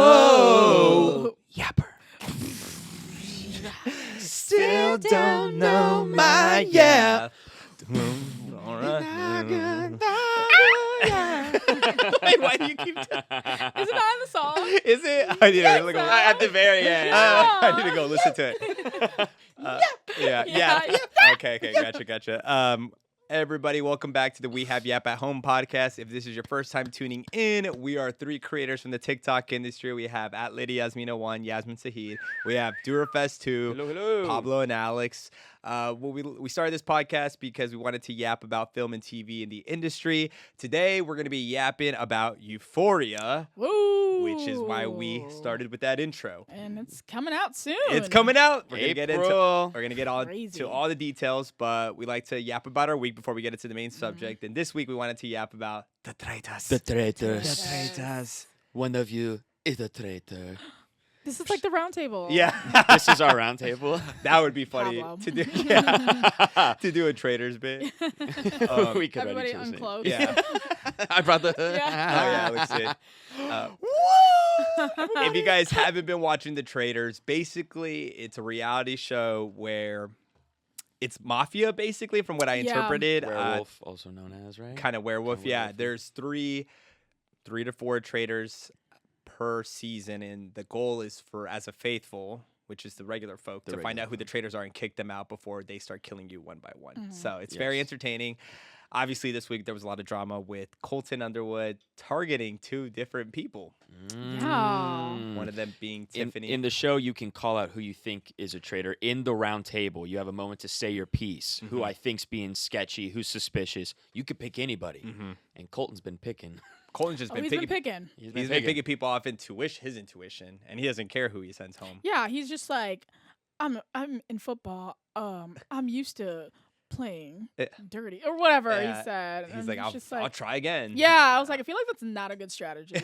Whoa. Yapper. Still don't know my yap. All right. Wait, why do you keep Is it not in the song? Is it? I need to look At the very end. I need to go listen to it. Yeah. Yeah. Okay, gotcha. Everybody, welcome back to the We Have Yap at Home podcast. If this is your first time tuning in, we are three creators from the TikTok industry. We have at Lady Yasmine 1, Yasmin Sahid. We have Durafest 2, Hello. Pablo and Alex. We started this podcast because we wanted to yap about film and TV in the industry. Today, we're going to be yapping about Euphoria, Woo. which is why we started with that intro. And it's coming out soon. It's coming out. We're gonna April. get all Crazy. to all the details, but we like to yap about our week before we get into the main subject. And this week we wanted to yap about the Traitors. The Traitors. The Traitors. One of you is a traitor. This is like the round table. Yeah, This is our round table. that would be funny Pablo. to do. Yeah, to do a Traitors bit. We could Everybody already choose it. unclothed. Yeah. I brought the. Yeah. Oh yeah, let's see. If you guys haven't been watching The Traitors, basically it's a reality show where it's mafia, basically, from what I Yeah. interpreted. Werewolf, also known as, right? Kind of werewolf. Kinda Yeah, werewolf. there's three to four traitors per season, and the goal is for as a faithful, which is the regular folk, to find out who the traitors are and kick them out before they start killing you one by one. So it's very Yes. entertaining. Obviously, this week there was a lot of drama with Colton Underwood targeting two different people. Yeah. One of them being In, Tiffany. in the show, you can call out who you think is a traitor. In the round table, you have a moment to say your piece. Who I think's being sketchy, who's suspicious. You could pick anybody. And Colton's been picking. Colton's just been He's picking. been picking. He's been picking people off his intuition, and he doesn't care who he sends home. Yeah, he's just like, I'm in football. I'm used to playing dirty or whatever Yeah. he said. He's And like, it's just I'll try again. Yeah, I was like, I feel like that's not a good strategy.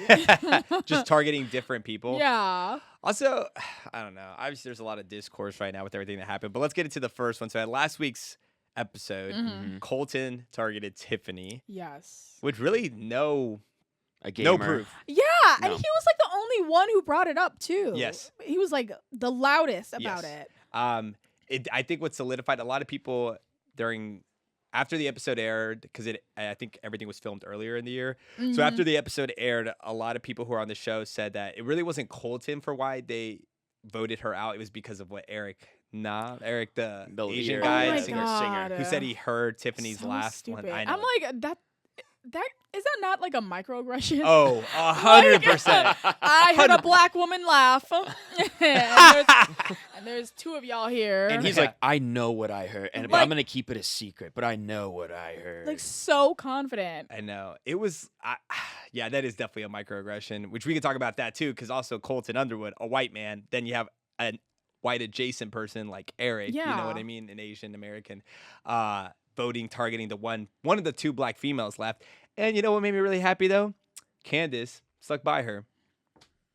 Just targeting different people. Yeah. Also, I don't know. Obviously, there's a lot of discourse right now with everything that happened, but let's get into the first one. So, at last week's episode, Colton targeted Tiffany, Yes. with really no gamer. proof. Yeah, and No. he was like the only one who brought it up too. Yes. He was like the loudest about Yes. it. I think what solidified a lot of people after the episode aired, because I think everything was filmed earlier in the year. So after the episode aired, a lot of people who were on the show said that it really wasn't Colton for why they voted her out. It was because of what Eric, the Asian leader, guy, Oh my singer, who said he heard Tiffany's So last stupid. one. I know. I'm like that is that not like a microaggression? Oh, 100%. I heard a black woman laugh. and there's two of y'all here. And he's Yeah. like, I know what I heard. But Like- I'm going to keep it a secret. But I know what I heard. like so confident. I know. It was, yeah, that is definitely a microaggression, which we can talk about that too, because also Colton Underwood, a white man, then you have a white adjacent person like Eric, you know Yeah. what I mean, an Asian American, targeting the one of the two black females left. And you know what made me really happy though? Candace stuck by her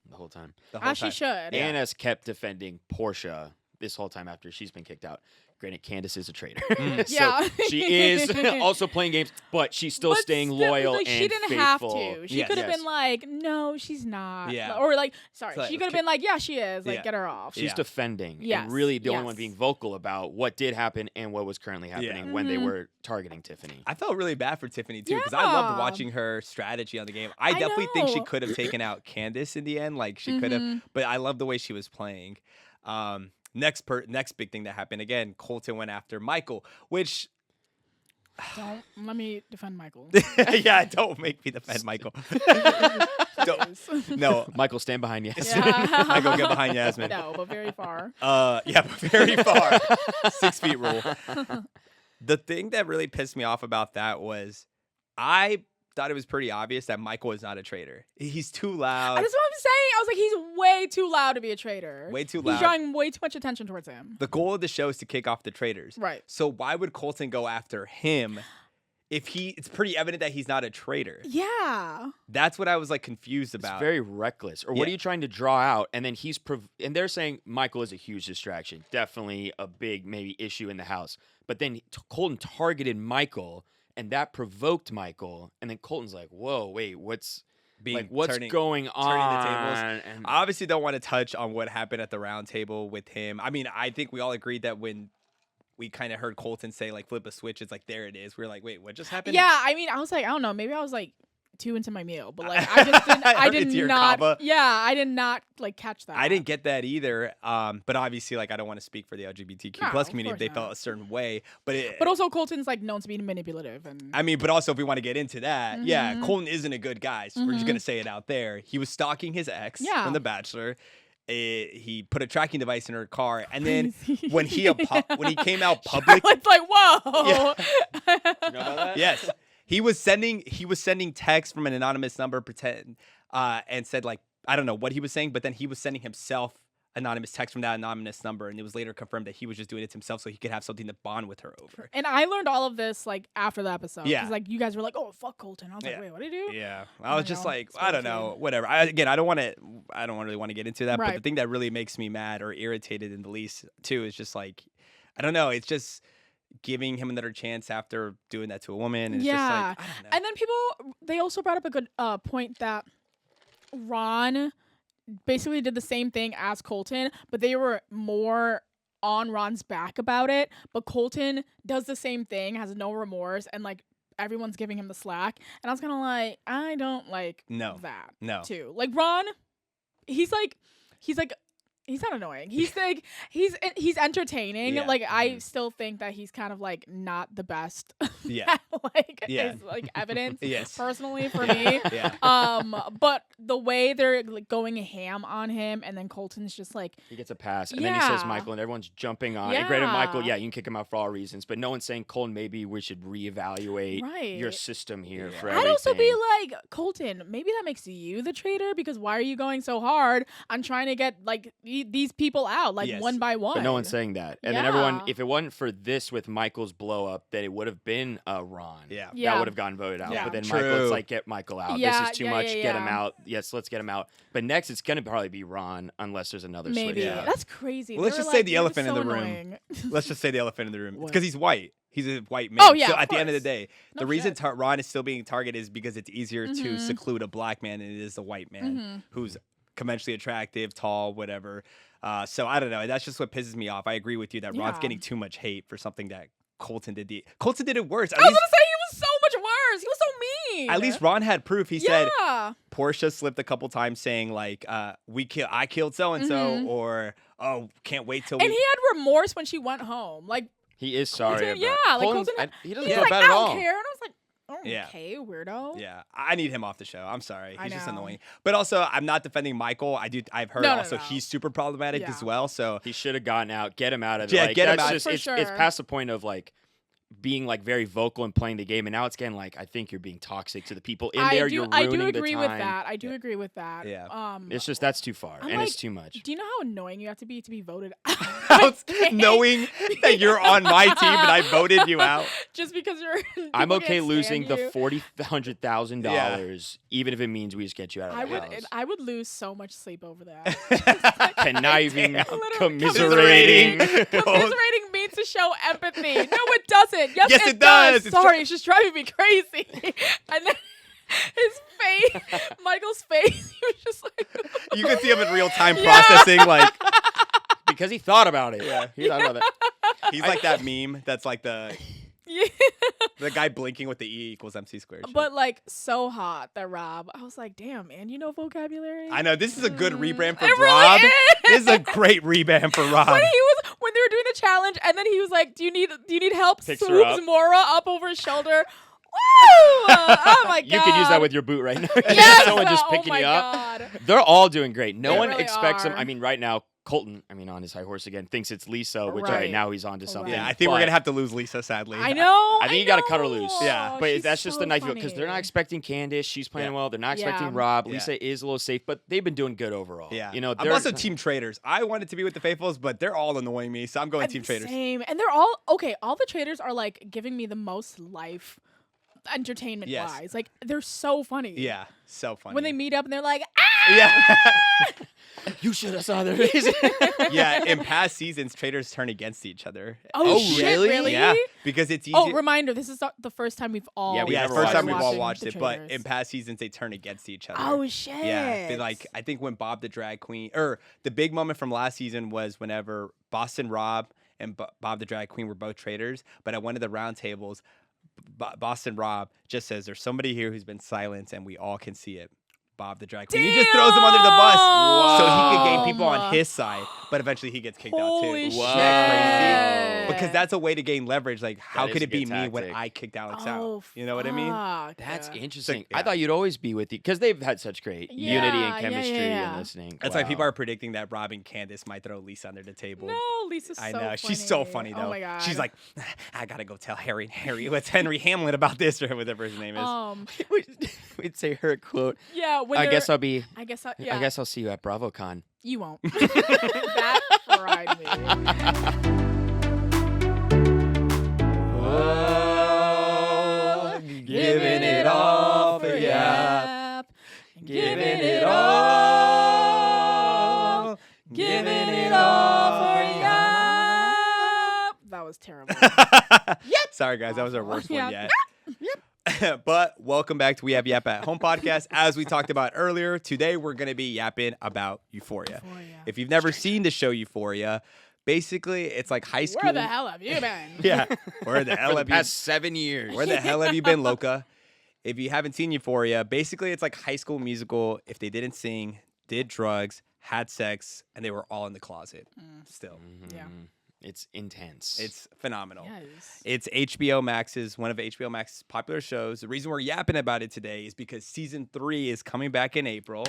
the whole time. the whole As she time. should. Yeah. Anna's kept defending Portia this whole time after she's been kicked out. Granted, Candace is a traitor. So Yeah. she is also playing games, but she's still But staying still, loyal like, and she didn't faithful. have to. She Yes. could have Yes. been like, no, she's not. Yeah. Or like, sorry, So, she could have been like, yeah, she is. Like, Yeah. get her off. She's Yeah. defending Yes, and really the only yes. one being vocal about what did happen and what was currently happening when they Mhm. were targeting Tiffany. I felt really bad for Tiffany too, because I loved Yeah. watching her strategy on the game. I I definitely think she know. could have taken out Candace in the end, like she could have, Mhm. but I love the way she was playing. Next big thing that happened again, Colton went after Michael, which Don't let me defend Michael. yeah, don't make me defend Michael. Don't, no, Michael, stand behind you. Yeah. Michael, get behind Yasmin. No, but very far. Yeah, but very far. 6 feet rule. The thing that really pissed me off about that was I thought it was pretty obvious that Michael is not a traitor. He's too loud. That's what I'm saying. I was like, he's way too loud to be a traitor. Way too He's loud. drawing way too much attention towards him. The goal of the show is to kick off the traitors. Right. So why would Colton go after him if it's pretty evident that he's not a traitor? Yeah. That's what I was like confused It's about. very reckless. Or what Yeah. are you trying to draw out? And then and they're saying Michael is a huge distraction. Definitely a big maybe issue in the house. But then Colton targeted Michael, and that provoked Michael. And then Colton's like, whoa, wait, being like what's turning going the on. tables. And I obviously don't want to touch on what happened at the round table with him. I mean, I think we all agreed that when we kind of heard Colton say like flip a switch, it's like there it is. We're like, wait, what just happened? Yeah, I mean, I was like, I don't know, maybe I was like too into my meal, but like I just didn't, I did Into your not. kava? Yeah, I did not like catch that. I didn't get that either. But obviously, like I don't want to speak for the LGBTQ No, plus of community if they course felt not. a certain way. But also Colton's like known to be manipulative, and I mean, but also if we want to get into that, yeah, Mhm. Colton isn't a good guy. So we're just Mhm. gonna say it out there. He was stalking his ex Yeah. from The Bachelor. He put a tracking device in her car, and then Crazy. when he came out public, Charlotte's like, whoa. you know about that? yes, he was sending texts from an anonymous number, and said like I don't know what he was saying, but then he was sending himself anonymous text from that anonymous number, and it was later confirmed that he was just doing it to himself so he could have something to bond with her over. And I learned all of this like after the episode. Yeah. 'Cause, like you guys were like, oh fuck Colton. I was like, Yeah. wait, what did he do? Yeah, I was just know, like, it's I don't crazy. know, whatever. I don't really want to get into that, but the Right. thing that really makes me mad or irritated in the least too is just like, I don't know, it's just giving him another chance after doing that to a woman. And it's just Yeah. like, I don't know. And then they also brought up a good point that Ron basically did the same thing as Colton, but they were more on Ron's back about it. But Colton does the same thing, has no remorse, and like everyone's giving him the slack. And I was kind of like, I don't like No. that No. too. Like Ron, he's not annoying. He's like he's entertaining. Yeah. Like I Mhm. still think that he's kind of like not the best. Yeah. like Yeah. is like evidence Yes. personally for me. Yeah. But the way they're like going ham on him, and then Colton's just like, He gets a pass, and then he says Yeah. Michael, and everyone's jumping on. And granted, Yeah. Michael, yeah, you can kick him out for all reasons, but no one's saying, Colton, maybe we should reevaluate Right. your system here Yeah. for I'd everything. also be like, Colton, maybe that makes you the traitor, because why are you going so hard on trying to get like these people out like Yes. one by one? But no one's saying that. And then everyone, Yeah. if it wasn't for this with Michael's blow up, that it would have been Ron. Yeah. Yeah. That would have gotten voted out. Yeah. But then True. Michael's like, get Michael out. Yeah, This is too yeah, much. yeah, Get him yeah. out. Yes, let's get him out. But next, it's going to probably be Ron unless there's another Maybe switch. Yeah. that's crazy. Well, let's They were just say like, the "You're elephant in so the room." annoying." Let's just say the elephant in the room. It's What? because he's white. He's a white man. Oh, yeah, So of at the end of the course. day, No the reason shit. Ron is still being targeted is because it's easier to Mhm. seclude a black man than it is a white man Mhm. who's conventionally attractive, tall, whatever. So I don't know. That's just what pisses me off. I agree with you that Ron's Yeah. getting too much hate for something that Colton did. Colton did it worse. I was gonna say he was so much worse. He was so mean. At least Ron had proof. He said yeah. Portia slipped a couple times saying like, I killed so and so, Mhm. or oh, can't wait till And we. he had remorse when she went home. Like He is sorry. Colton- about yeah, it. like Colton's- Colton- he doesn't he's feel like, bad I at don't all. care. And I was like, Yeah. okay, weirdo. Yeah, I need him off the show. I'm sorry. I He's just know. annoying. But also, I'm not defending Michael. I've heard No, no, also no. he's super problematic as Yeah. well. So He should have gotten out. Get him out of it. Yeah, Like, get him that's out. Just, For it's sure. past the point of like being like very vocal and playing the game, and now it's getting like I think you're being toxic to the people in there. You're I ruining do agree the with time. that. I do Yeah. agree with that. Yeah. It's just that's too far, I'm and it's like, too much. Do you know how annoying you have to be voted out? knowing that you're on my team and I voted you out. Just because you're. I'm people okay can't losing stand the you. $40,000, even if it means we just get you out of I the would. house. I would lose so much sleep over that. Conniving, Literally commiserating. Commiserating means to show empathy. No, it doesn't. Yes, Yes, it it does. It's Sorry, it's just driving me crazy. And then his face, Michael's face, he was just like. You can see him in real time Yeah. processing. Like Because he thought about it. Yeah. He thought about it. he's like that meme that's like the Yeah. guy blinking with the E equals MC squared. shit. But like so hot that Rob, I was like, damn, man, you know vocabulary. I know this is a good rebrand for It really Rob. is. This is a great rebrand for Rob. When they were doing the challenge, and then he was like, "Do you need help?" Picks her Swoops up. Mora up over his shoulder. Woo! Oh my god! You could use that with your boot right now. Yes! Someone just Oh picking my you up. God. They're all doing great. No They one really expects him. are. I mean, right now, Colton, on his high horse again, thinks it's Lisa, which Right. now he's on to something. Yeah, I think we're But gonna have to lose Lisa, sadly. I know. I think you gotta cut her loose. Yeah. But she's that's just so the nice because they're not funny. expecting Candace. She's playing Yeah. well. They're not expecting Yeah. Rob. Yeah. Lisa is a little safe, but they've been doing good overall. Yeah, I'm I'm also Team Traitors. I wanted to be with the Faithfuls, but they're all annoying me, so I'm going Team Traitors. Same, and they're all okay. All the traders are like giving me the most life, entertainment Yes. wise. Like they're so funny. Yeah, so funny. When they meet up and they're like, ah! yeah, You should have saw the reason. Yeah, in past seasons, traitors turn against each other. Oh, Oh, shit, really? really? Yeah, because it's easy. Oh, reminder, this is the first time we've all Yeah, we yeah, never first time watched we've all this. watched The it, but traitors. in past seasons they turn against each other. Oh, shit. Yeah, they I think when Bob the drag queen, or the big moment from last season was whenever Boston Rob and Bob the drag queen were both traitors, but at one of the round tables, Boston Rob just says, "There's somebody here who's been silenced, and we all can see it." Bob the drag queen. He just throws him under the bus so he could gain people on his side, but eventually he gets kicked out too. Holy Isn't shit. that crazy? Because that's a way to gain leverage. Like, how is could a it be good me when tactic. I kicked Alex Oh, out? You know what I mean? fuck. That's Yeah. interesting. yeah. I thought you'd always be with you because they've had such great unity Yeah, and chemistry yeah. and listening. That's why people Wow. are predicting that Rob and Candace might throw Lisa under the table. No, Lisa's I so know. funny. She's so funny, though. Oh, my God. She's like, I got to go tell what's Henry Hamlin about this, or whatever his name is. We'd say her quote. Yeah, when I guess they're- I'll be. I guess I'll see you at BravoCon. You won't. That fried me. Oh, giving it all for Yap. Giving it all. Giving it all for Yap. That was terrible. Sorry, guys. That was our worst Yeah. one yet. But welcome back to We Have Yap at Home podcast. As we talked about earlier, today we're going to be yapping about Euphoria. If you've never seen the show Euphoria, basically it's like high school. Where the hell have you been? Yeah. Where the hell For the have you past 7 years. Where the hell have you been, Loca? If you haven't seen Euphoria, basically it's like High School Musical if they didn't sing, did drugs, had sex, and they were all in the closet still. Yeah. It's intense. It's phenomenal. Yes. It's HBO Max's, one of HBO Max's popular shows. The reason we're yapping about it today is because season 3 is coming back in April.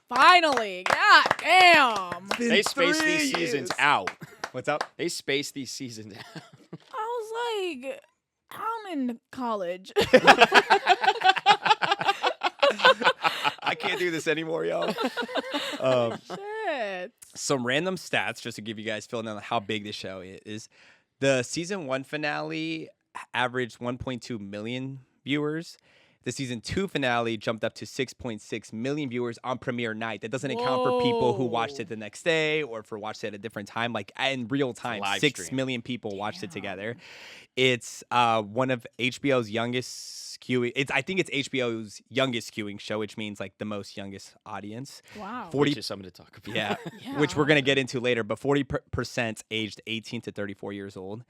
Finally. God damn. They space these seasons out. What's up? They space these seasons out. I was like, I'm in college. I can't do this anymore, y'all. Shit. Some random stats just to give you guys feeling on how big this show is. The season 1 finale averaged 1.2 million viewers. The season 2 finale jumped up to 6.6 million viewers on premiere night. That doesn't account for people who watched it the next day or for watched it at a different time. Like in real time, live 6 stream. million people watched it together. It's one of HBO's youngest skewing. I think it's HBO's youngest skewing show, which means like the most youngest audience. Wow. 40 Which is something to talk about. Yeah, Yeah. which we're gonna get into later. But 40% aged 18 to 34 years old.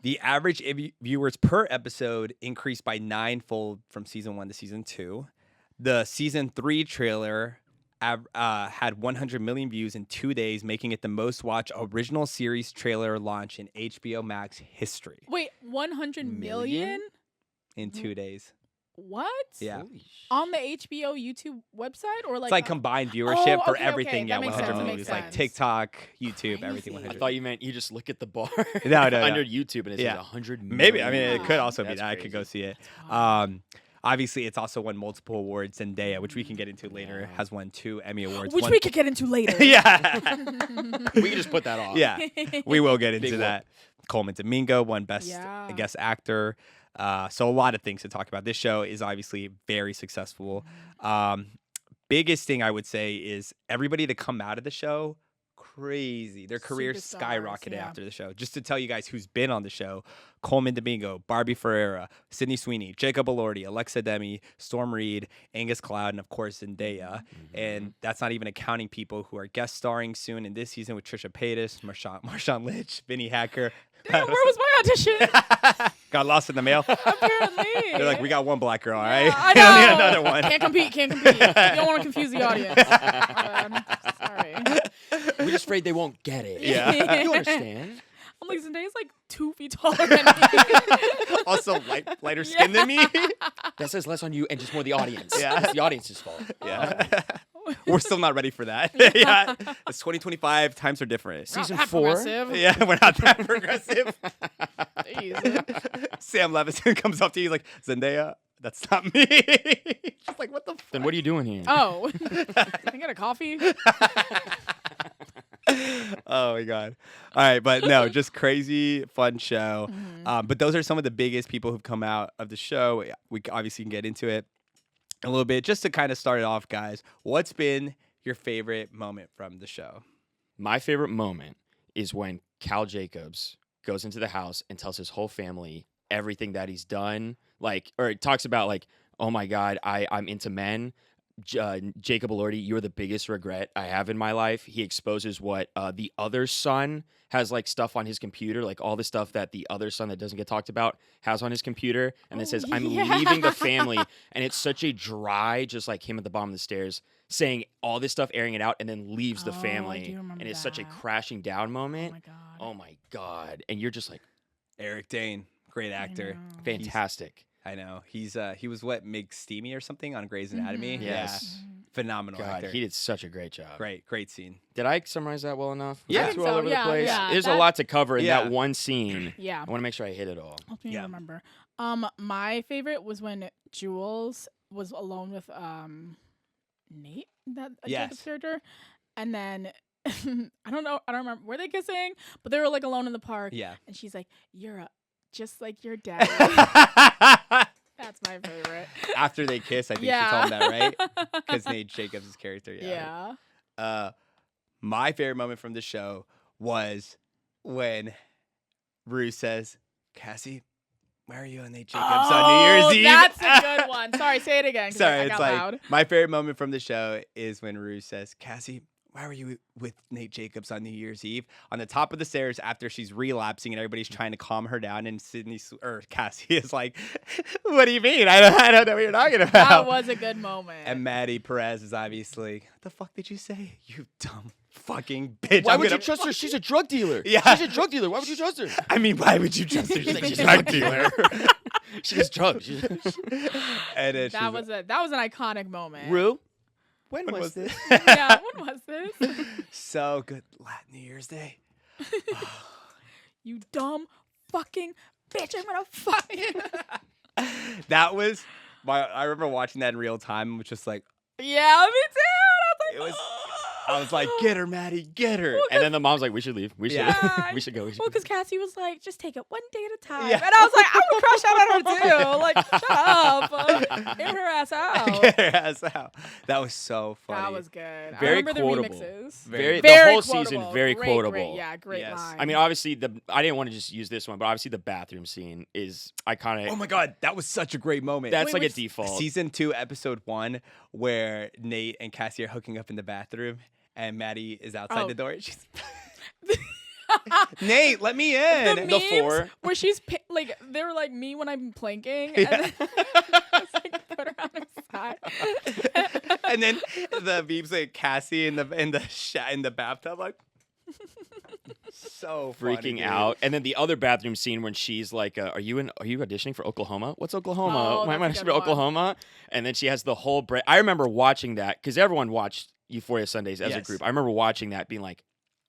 The average viewers per episode increased by 9-fold from season 1 to season 2. The season 3 trailer had 100 million views in 2 days, making it the most watched original series trailer launch in HBO Max history Wait, 100 million? in 2 days. What? Yeah. Holy sh- On the HBO YouTube website or like It's like combined viewership Oh, for okay, everything. okay. Yeah, That makes 100 sense, that million makes views. Like sense. TikTok, YouTube, everything Crazy. 100. I thought you meant you just look at the bar No, no, under no. YouTube and it Yeah. says 100 million. Maybe. I mean, it could also be That's that. I could go crazy. see it. Wow. Obviously, it's also won multiple awards. Zendaya, which we can get into later, Yeah. has won 2 Emmy Awards. which one- we could get into later. Yeah. We can just put that off. Yeah. We will get into Big that. Coleman Domingo won Best Yeah. Guest Actor. So a lot of things to talk about. This show is obviously very successful. Biggest thing I would say is everybody to come out of the show, crazy. Their careers Superstars, skyrocketed yeah. after the show. Just to tell you guys who's been on the show, Coleman Domingo, Barbie Ferreira, Sydney Sweeney, Jacob Elordi, Alexa Demi, Storm Reed, Angus Cloud, and of course Zendaya. And that's not even accounting people who are guest starring soon in this season with Trisha Paytas, Marshawn Lynch, Vinny Hacker. Damn, where was my audition? Got lost in the mail. Apparently. They're like, we got one black girl, all Yeah, right? I You don't need know. another one. Can't compete. You don't want to confuse the audience. Sorry. We're just afraid they won't get it. Yeah. You understand? I'm like, Zendaya's like 2 feet taller than me. Also, lighter skin than me. That says less on you and just more the audience. Yeah. It's the audience's fault. Yeah. We're still not ready for that. Yeah. It's 2025. Times are different. Not Season that 4? progressive. Yeah, we're not that progressive. Jeez. Sam Levinson comes up to you, he's like, Zendaya, that's not me. She's like, what the fuck? Then what are you doing here? Oh. Can I get a coffee? Oh my god! All right, but no, just crazy fun show. But those are some of the biggest people who've come out of the show. We obviously can get into it a little bit just to kind of start it off, guys. What's been your favorite moment from the show. My favorite moment is when Cal Jacobs goes into the house and tells his whole family everything that he's done. Or it talks about oh my God, I'm into men. Jacob Elordi, you're the biggest regret I have in my life. He exposes what the other son has stuff on his computer, all the stuff that the other son that doesn't get talked about has on his computer, and then says, I'm leaving the family. And it's such a dry, just like him at the bottom of the stairs, saying all this stuff, airing it out, and then leaves the I family. do remember And it's such a that. crashing down moment. Oh my god. Oh my God. And you're just like, Eric Dane, great actor. know. fantastic. I know. He was what, Meg Steamy or something on Grey's Anatomy? Yes. Yeah. Phenomenal God, actor. he did such a great job. Great scene. Did I summarize that well enough? Was Yeah. that I too think all so, over yeah, the place? yeah. There's a That- lot to cover in Yeah. that one scene. Yeah. I want to make sure I hit it all. Help me Yeah. remember. My favorite was when Jules was alone with Nate, that Yes. Jacob's character, and then I don't remember, were they kissing? But they were alone in the park. Yeah. And she's like, "You're just like your dad." That's my favorite. After they kiss, I think Yeah. she told him that, right? Because Nate Jacobs' character. Yeah. My favorite moment from the show was when Rue says, Cassie, where are you and Nate Jacobs on New Year's Eve? That's a good one. Sorry, say it again. 'Cause Sorry, I it's got like loud. my favorite moment from the show is when Rue says, Cassie, why were you with Nate Jacobs on New Year's Eve? On the top of the stairs after she's relapsing and everybody's trying to calm her down, and Cassie is like, what do you mean? I don't know what you're talking about. That was a good moment. And Maddie Perez is obviously, what the fuck did you say? You dumb fucking bitch. Why I'm would you gonna- trust her? She's a drug dealer. Yeah. She's a drug dealer. Why would you trust her? I mean, why would you trust her? She's She's a a drug dealer. She does drugs. And then that was an iconic moment. Rue, when When was was this? Yeah, when was this? so good. New Year's Day. You dumb fucking bitch! I'm gonna fuck you. That was I remember watching that in real time and was just like, Yeah, me too. it was. I was like, get her, Maddie, get her. And then the mom's like, we should leave. We should, Yeah. we should go. Well, because Cassie was like, just take it one day at a time. Yeah. And I was like, I would crush out on her too. Like, shut up. Get her ass out. Get her ass out. That was so funny. That was good. Very I remember quotable. the remixes. Very, Very the whole quotable. season, very Great, quotable. Great, yeah, great Yes. line. I mean, obviously, I didn't want to just use this one, but obviously the bathroom scene is iconic. Oh my god, that was such a great moment. That's Wait, like a which- default. Season 2, episode 1, where Nate and Cassie are hooking up in the bathroom, and Maddie is outside Oh. the door. She's Nate, let me in. the The memes four. where she's they were like me when I'm planking, Yeah. and then it's like put her on her side. And then the memes like Cassie in the bathtub, like so funny, Freaking dude. out, and then the other bathroom scene when she's like, "Are you auditioning for Oklahoma? What's Oklahoma? Oh, Why am I that's a auditioning good for one. Oklahoma?" And then she has the whole. I remember watching that because everyone watched Euphoria Sundays as a Yes. group. I remember watching that, being like,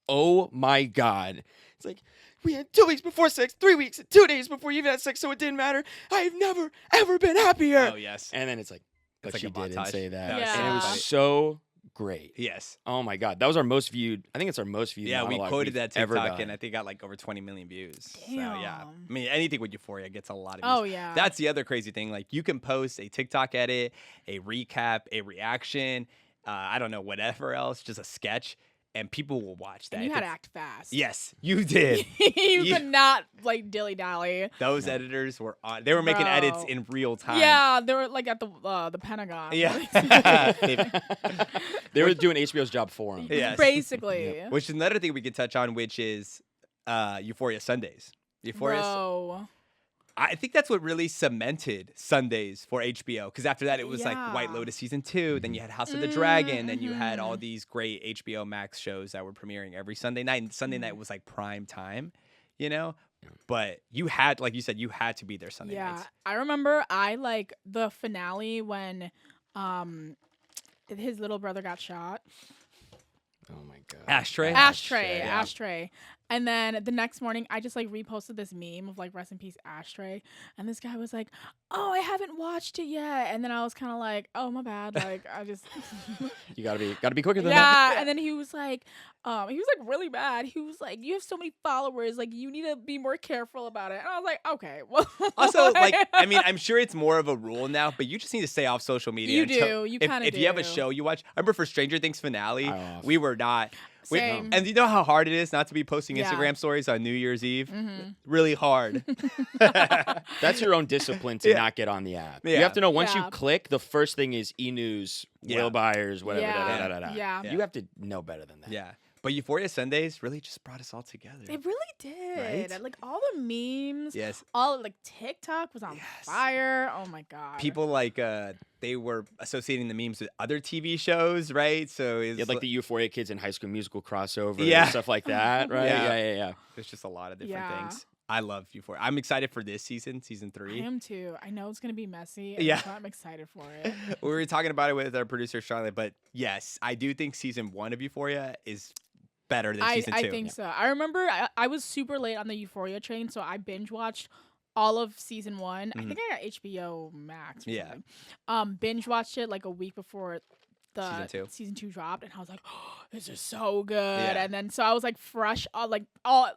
"Oh my god!" It's like we had 2 weeks before sex, 3 weeks, 2 days before you even had sex, so it didn't matter. I've never ever been happier. Oh yes, And then it's like, but It's she like a didn't montage. say that, That was and so it was funny. so great. yes. Oh my god, that was our most viewed. I think it's our most viewed. Yeah, we monologue quoted we've that ever TikTok, done. and I think it got like over 20 million views. So yeah, I Damn. mean anything with Euphoria gets a lot of views. Oh yeah. That's the other crazy thing. Like you can post a TikTok edit, a recap, a reaction, I don't know, whatever else, just a sketch, and people will watch that. and you If had to it's- act fast. Yes, you did. you could not like dilly dally. Those editors were on. They were making edits Bro. in real time. Yeah, they were like at the Pentagon. Yeah. They were doing HBO's job for him. Yes. Basically. Which is another thing we could touch on, which is Euphoria Sundays. Euphoria. Bro. I think that's what really cemented Sundays for HBO. Because after that, it was like White Yeah. Lotus season 2. Then you had House of the Dragon. Then you had Mhm. all these great HBO Max shows that were premiering every Sunday night. And Sunday night was like prime time, you know. But you had, like you said, you had to be there Sunday Yeah. nights. I remember I like the finale when his little brother got shot. Oh my god. Ashtray? Ashtray. yeah. Ashtray. And then the next morning, I just like reposted this meme of like rest in peace Ashtray, and this guy was like, "Oh, I haven't watched it yet," and then I was kind of like, "Oh, my bad," like I just You gotta be quicker than that. yeah. And then he was like really bad. He was like, "You have so many followers, like you need to be more careful about it." And I was like, "Okay, well." Also, like, I mean, I'm sure it's more of a rule now, but you just need to stay off social media. You until- do. You if- kinda If you have a do. show you watch, I remember for Stranger Things finale, Off. we were not. Same. And you know how hard it is not to be posting Yeah. Instagram stories on New Year's Eve? Mhm. Really hard. That's your own discipline to Yeah. not get on the app. Yeah. You have to know once Yeah. you click, the first thing is e-news, Yeah. Will Byers, whatever. Yeah. Da, da, da, da. Yeah. You have to know better than that. Yeah. But Euphoria Sundays really just brought us all together. It really did. Right? Like all the memes, Yes. all like TikTok was on Yes. fire. Oh my god. People like they were associating the memes with other TV shows, right? So You it's had like the Euphoria kids in High School Musical crossover, Yeah. and stuff like that, right? Yeah. Yeah. there's just a lot of different Yeah. things. I love Euphoria. I'm excited for this season I 3. am too. I know it's gonna be messy. Yeah. But I'm excited for it. We were talking about it with our producer Charlotte, but yes, I do think season 1 of Euphoria is better than season 2. I think so. I remember I was super late on the Euphoria train, so I binge watched all of season 1. I think I got HBO Max. Or Yeah. something. Binge watched it like a week before the Season 2. season 2 dropped, and I was like, oh, "This is so good." Yeah. And then so I was like fresh,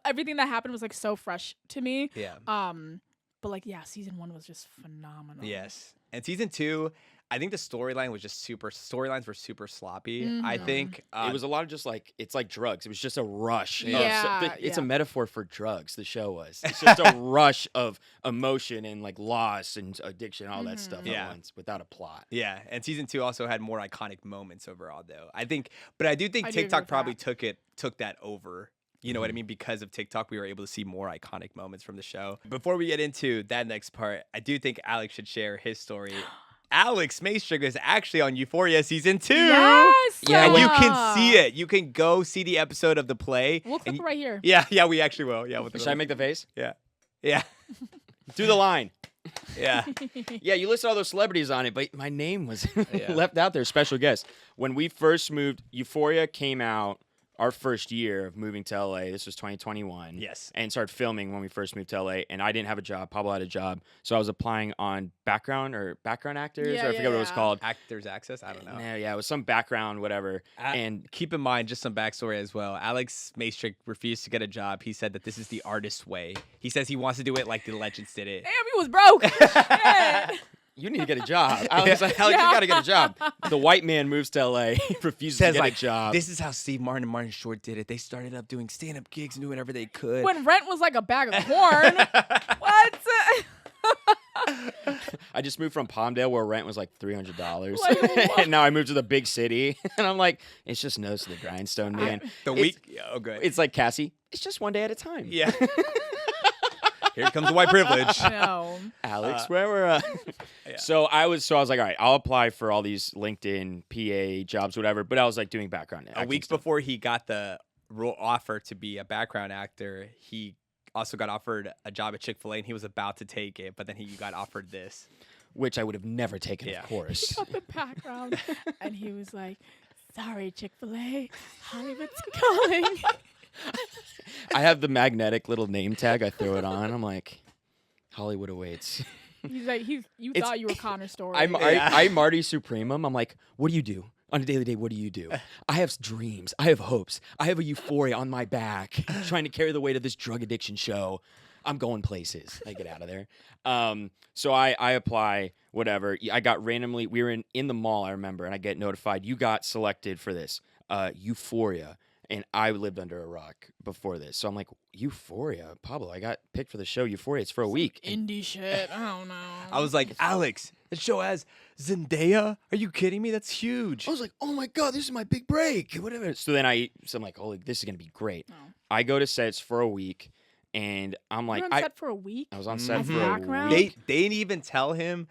everything that happened was like so fresh to me. Yeah. But like season 1 was just phenomenal. Yes. And season 2, I think the storylines were super sloppy. I Mhm. think It was a lot of just like, it's like drugs. It was just a rush. Yeah, It's a yeah. metaphor for drugs, the show was. It's just a rush of emotion and like loss and addiction, all that stuff Yeah. at once without a plot. yeah, and season 2 also had more iconic moments overall though. I do think I do agree TikTok with probably that. took that over. You know what I mean? Because of TikTok, we were able to see more iconic moments from the show. Before we get into that next part, I do think Alex should share his story. Alex Maestrig is actually on Euphoria season 2. Yes. Yeah, And you can see it. You can go see the episode of the play. We'll clip and it right here. Yeah, we actually will. Yeah, Should I make the face? Yeah. Do the line. Yeah. Yeah, you listed all those celebrities on it, but my name was Yeah. left out there. Special guest. When we first moved, Euphoria came out our first year of moving to LA. This was 2021. Yes. And started filming when we first moved to LA. And I didn't have a job. Pablo had a job. So I was applying on background actors, Yeah, or I forget what it was yeah. called. Actors Access? I don't know. Yeah, it was some background, whatever. And keep in mind, just some backstory as well. Alex Maestrig refused to get a job. He said that this is the artist's way. He says he wants to do it like the legends did it. Damn, he was broke. Shit. You need to get a job. I was like, Alex, you got to get a job. The white man moves to LA, refuses to Says get like, a job. this is how Steve Martin and Martin Short did it. They started up doing stand-up gigs and doing whatever they could. When rent was like a bag of corn. What? I just moved from Palmdale where rent was like $300. Like, what? And now I moved to the big city. And I'm like, it's just nose to the grindstone, man. the It's- week. Yeah, oh, good. It's like Cassie, it's just one day at a time. Yeah. Here comes the white privilege. No. Alex, where we're Yeah. So I was like, all right, I'll apply for all these LinkedIn, PA jobs, whatever. But I was like doing background. A acting week stuff. before he got the offer to be a background actor, he also got offered a job at Chick-fil-A, and he was about to take it, but then he got offered this. Which I would have never taken, Yeah. of course. Got the background. And he was like, sorry, Chick-fil-A. Hollywood's calling. I have the magnetic little name tag. I throw it on. I'm like, Hollywood awaits. He's like, you It's- thought you were Connor Story. I'm Yeah. Marty Supremum. I'm like, what do you do? On a daily day, what do you do? I have dreams. I have hopes. I have a euphoria on my back, trying to carry the weight of this drug addiction show. I'm going places. I get out of there. So I apply, whatever. I got randomly, we were in the mall, I remember, and I get notified, you got selected for this, Euphoria. And I lived under a rock before this. So I'm like, Euphoria? Pablo, I got picked for the show Euphoria. It's for a week. And Indie shit. I don't know. I was like, Alex, the show has Zendaya? Are you kidding me? That's huge. I was like, oh my God, this is my big break. Whatever. So then I'm like, holy, this is going to be great. No. I go to sets for a week. And I'm like, You were on set for a week? I was on set As for a background? week. They didn't even tell him.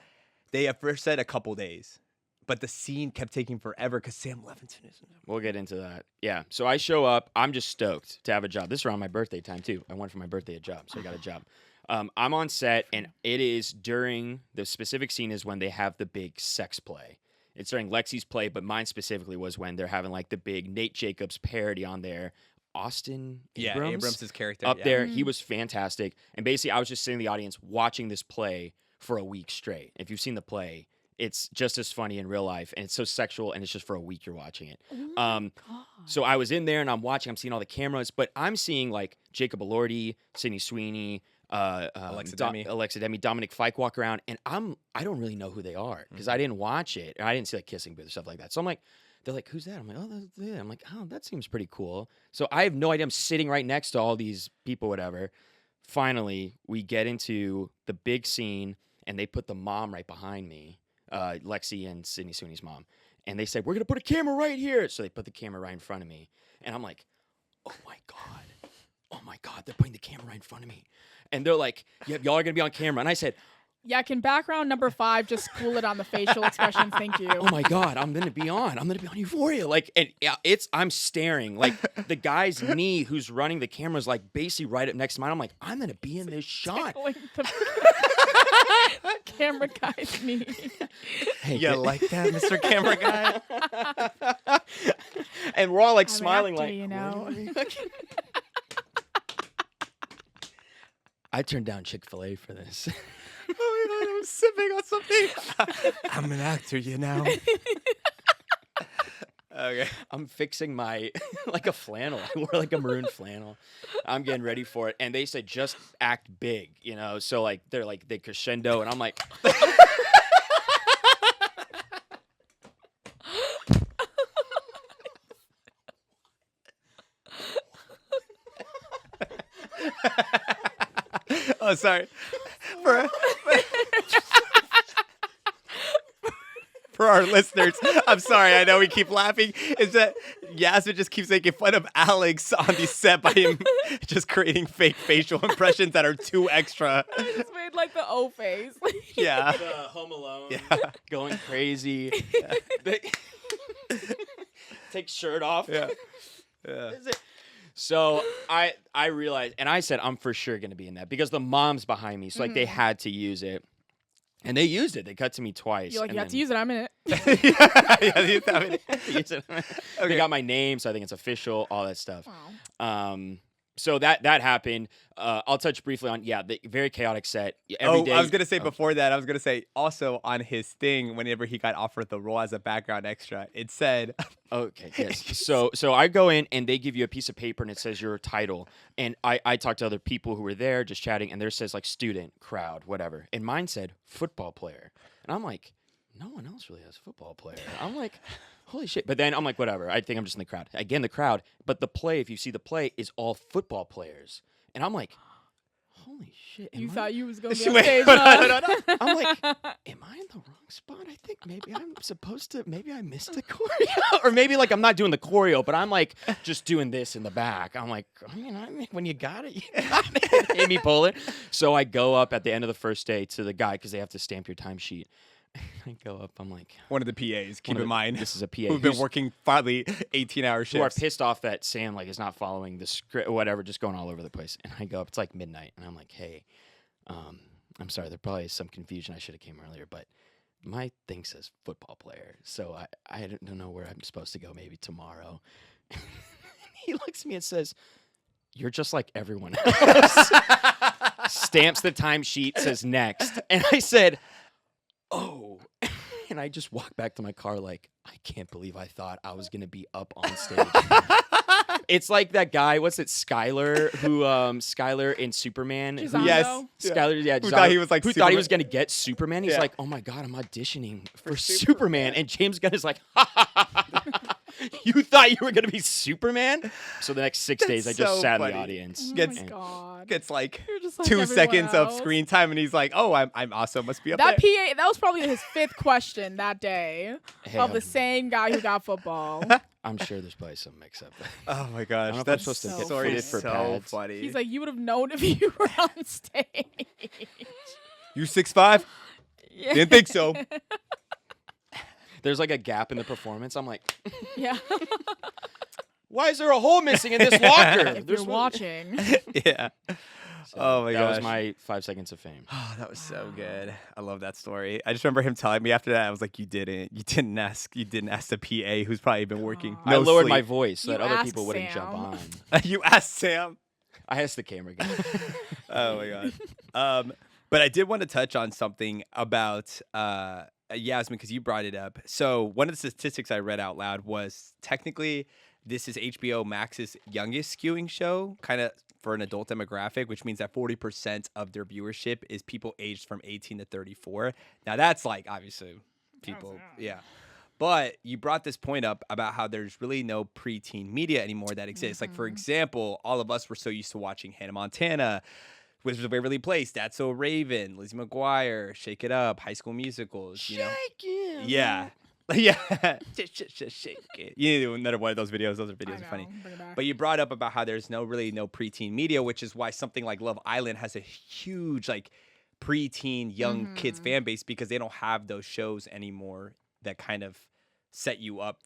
They at first said a couple days, but the scene kept taking forever because Sam Levinson is. We'll get into that. Yeah. So I show up. I'm just stoked to have a job. This is around my birthday time, too. I went for my birthday a job, so I got a job. I'm on set, and it is during the specific scene is when they have the big sex play. It's during Lexi's play, but mine specifically was when they're having like the big Nate Jacobs parody on there. Austin Yeah, Abrams. Abrams' character Up yeah. there, he was fantastic. And basically, I was just sitting in the audience watching this play for a week straight. If you've seen the play, it's just as funny in real life, and it's so sexual, and it's just for a week you're watching it. So I was in there, and I'm watching. I'm seeing all the cameras, but I'm seeing like Jacob Elordi, Sydney Sweeney, Alexa Demi, Dominic Fike walk around, and I don't really know who they are because I didn't watch it. And I didn't see like Kissing Booth or stuff like that. So I'm like, they're like, who's that? I'm like, oh, that's yeah. I'm like, oh, that seems pretty cool. So I have no idea. I'm sitting right next to all these people, whatever. Finally, we get into the big scene, and they put the mom right behind me, Lexi and Sydney Sweeney's mom. And they said, we're going to put a camera right here. So they put the camera right in front of me. And I'm like, oh my God, they're putting the camera right in front of me. And they're like, yeah, y'all are going to be on camera. And I said, Yeah, can background number 5 just school it on the facial expressions? Thank you. oh my God, I'm gonna be on Euphoria. Like, and yeah, I'm staring. Like the guy's knee who's running the camera is like basically right up next to mine. I'm like, I'm gonna be in this shot. Tickling the camera guy's knee. Hey, You like that, Mr. Camera Guy? and we're all like I'm an smiling, actor, like, you know. I turned down Chick-fil-A for this. Oh my God, I'm sipping on something. I'm an actor, you know. Okay. I'm fixing my like a flannel. I wore like a maroon flannel. I'm getting ready for it, and they said just act big, you know. So like they crescendo, and I'm like. Oh, sorry. For our listeners, I'm sorry. I know we keep laughing. Is that Yasmine just keeps making fun of Alex on the set by him just creating fake facial impressions that are too extra. I just made like the O face. Yeah. The Home Alone, Yeah. going crazy. Take shirt off. Yeah. Yeah. So I realized, and I said I'm for sure going to be in that because the mom's behind me, so like they had to use it, and they used it. They cut to me twice. You're like, and you have to then- use it. I'm in it. Yeah, you have it. Use it. They got my name, so I think it's official. All that stuff. Wow. So that happened. I'll touch briefly on the very chaotic set. Every day. I was gonna say before that. I was gonna say also on his thing. Whenever he got offered the role as a background extra, it said, Okay, yes. So I go in and they give you a piece of paper and it says your title. And I talked to other people who were there just chatting, and theirs says like student, crowd, whatever. And mine said football player. And I'm like, no one else really has football player. I'm like, holy shit. But then I'm like, whatever. I think I'm just in the crowd. Again, the crowd. But the play, if you see the play, is all football players. And I'm like, holy shit. You am I- thought you was going to be on Wait, stage, hold on, huh? hold on. I'm like, am I in the wrong spot? I think maybe I'm supposed to, maybe I missed the choreo. Or maybe like I'm not doing the choreo, but I'm like just doing this in the back. I'm like, I mean when you got it, you got it. Amy pull it. So I go up at the end of the first day to the guy because they have to stamp your timesheet. I go up, I'm like, One of the PAs. Keep in mind, this is a PA who've been who's- working probably 18-hour who are shifts. pissed off that Sam like is not following the script or whatever, just going all over the place. And I go up, it's like midnight, and I'm like, hey, I'm sorry, there probably is some confusion. I should have came earlier, but my thing says football player, so I don't know where I'm supposed to go. Maybe tomorrow. He looks at me and says, "You're just like everyone else." Stamps the timesheet, says next, and I said, "Oh." And I just walked back to my car like, I can't believe I thought I was gonna be up on stage. It's like that guy, what's it, Skylar, who Skylar in Superman. Gisondo? Yes. Skylar, yeah. Who thought he was like who thought he Superman? was gonna get Superman. He's Yeah. like, oh my God, I'm auditioning for Superman. And James Gunn is like, you thought you were gonna be Superman? So the next 6 days I That's just so sat in funny. the audience. Oh Gets- my God. Gets like You're just like 2 everyone seconds of else. screen time, and he's like, "Oh, I'm also must be up That there." PA, that was probably his 5th question that day Hey, of the same guy who got football. I'm sure there's probably some mix up. Oh my I gosh, don't know if I'm that's supposed to get story footed is for so pads. funny. He's like, you would have known if you were on stage. "You 6'5"? Yeah. Didn't think so." There's like a gap in the performance. I'm like, Yeah. why is there a hole missing in this locker? If There's you're one- watching. Yeah. So Oh my that was gosh. my 5 seconds of fame. Oh, that was so good. I love that story. I just remember him telling me after that. I was like, you didn't ask the PA who's probably been working. Aw. I No lowered my sleep. voice so You that other asked people wouldn't jump Sam. on. You asked Sam. I asked the camera guy. Oh my god. But I did want to touch on something about Yasmine because you brought it up. So one of the statistics I read out loud was technically this is HBO Max's youngest skewing show, kind of for an adult demographic, which means that 40% of their viewership is people aged from 18 to 34. Now that's like obviously people, yeah. But you brought this point up about how there's really no preteen media anymore that exists. Like, for example, all of us were so used to watching Hannah Montana, Wizards of Waverly Place, That's So Raven, Lizzie McGuire, Shake It Up, High School Musicals, you know? Yeah. Yeah. Shake it. You need to do another one of those videos. Those videos are funny. Bring it back. But you brought up about how there's no preteen media, which is why something like Love Island has a huge, like, preteen young kids fan base because they don't have those shows anymore that kind of set you up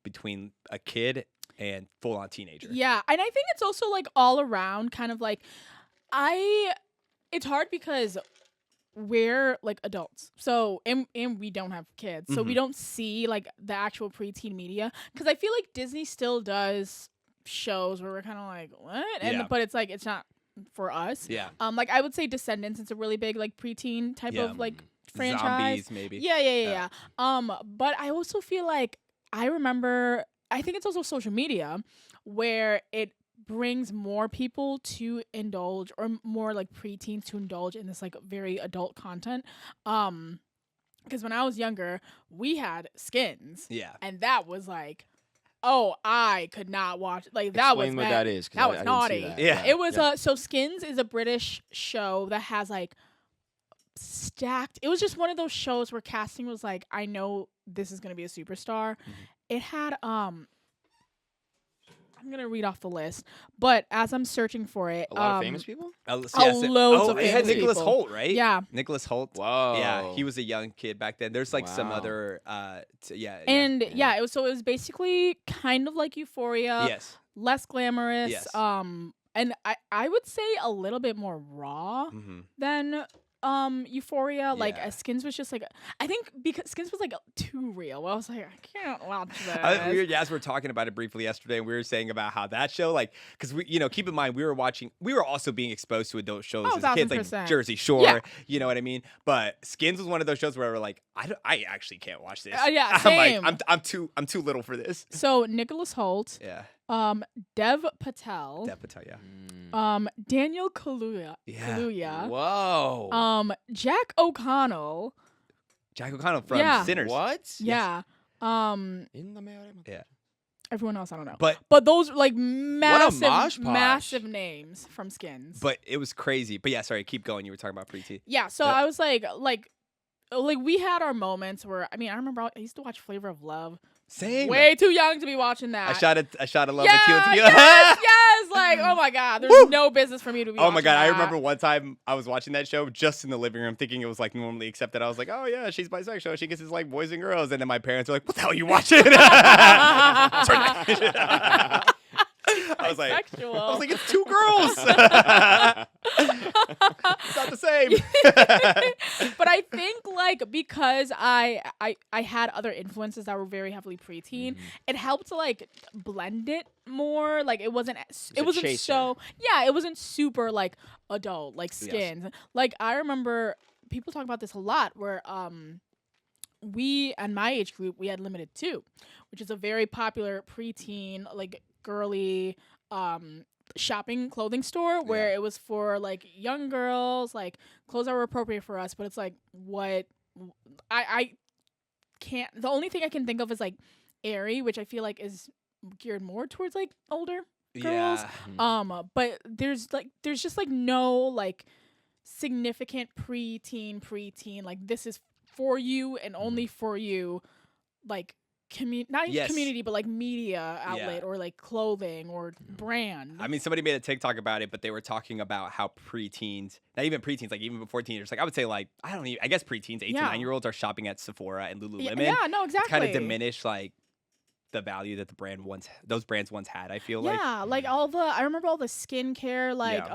between a kid and full-on teenager. Yeah, and I think it's also like all around kind of like it's hard because we're like adults. So and we don't have kids. So we don't see like the actual preteen media cuz I feel like Disney still does shows where we're kind of like, what? And Yeah. but it's like it's not for us. Yeah. Like I would say Descendants is a really big like preteen type of like franchise. Zombies, maybe. Yeah. But I also feel like I think it's also social media where it brings more people to indulge or more like preteens to indulge in this like very adult content. Because when I was younger, we had Skins. Yeah. And that was like, oh, I could not watch like that. Explain was what that is. 'Cause that was I didn't naughty. see that. Yeah. It was so Skins is a British show that has like stacked. It was just one of those shows where casting was like, I know this is gonna be a superstar. It had I'm gonna read off the list, but as I'm searching for it, A lot of famous people? loads of it had famous Nicholas people. Holt, right? Yeah. Nicholas Holt. Whoa. Yeah, he was a young kid back then. There's like some Wow. other And it was basically kind of like Euphoria, yes. less glamorous, Yes. and I would say a little bit more raw than Euphoria. Like Yeah. Skins was just like, I think because Skins was like too real. I was like, I can't watch this. We were talking about it briefly yesterday, and we were saying about how that show, like, because we, keep in mind we were also being exposed to adult shows Oh, as kids, like 1000%. Jersey Shore, Yeah. you know what I mean? But Skins was one of those shows where we're like, I actually can't watch this. Yeah, I'm same. like, I'm too little for this. So Nicholas Holt, Yeah, Dev Patel, Dev Patel, yeah, Daniel Kaluuya, Yeah. Whoa. Jack O'Connell, Jack O'Connell from Yeah. Sinners. What? yeah, In the mail. Yeah, everyone else I don't know, but those like massive, mosh posh. massive names from Skins. it was crazy. But yeah, sorry, keep going. You were talking about preteen. Yeah, so Yeah. I was like we had our moments where I remember I used to watch Flavor of Love. Same. Way too young to be watching that. I shot a love yeah, with Tequila. yes, like oh my god, there's Woo! no business for me to be. Oh my god, I watching remember that. one time I was watching that show just in the living room thinking it was like normally accepted. I was like, oh yeah, she's bisexual. She kisses like boys and girls. And then my parents were like, what the hell are you watching? I was like, Bisexual. it's two girls. It's not the same. But I think like because I had other influences that were very heavily preteen, it helped to like blend it more. Like it wasn't a it wasn't chaser. so it wasn't super like adult like Skins. Like I remember people talk about this a lot where we and my age group we had Limited 2, which is a very popular preteen like girly shopping clothing store where it was for like young girls, like clothes that were appropriate for us, but it's like what I can't, the only thing I can think of is like Aerie, which I feel like is geared more towards like older girls. Yeah. But there's just like no like significant preteen like this is for you and only for you, like not even community, but like media outlet or like clothing or brand. I mean, somebody made a TikTok about it, but they were talking about how preteens, not even preteens, like even before teenagers, like I would say like, I guess preteens, 8 to 9 year olds are shopping at Sephora and Lululemon. Yeah, no, exactly. Kind of diminish like the value that those brands once had. I feel like. Yeah, like I remember all the skincare, like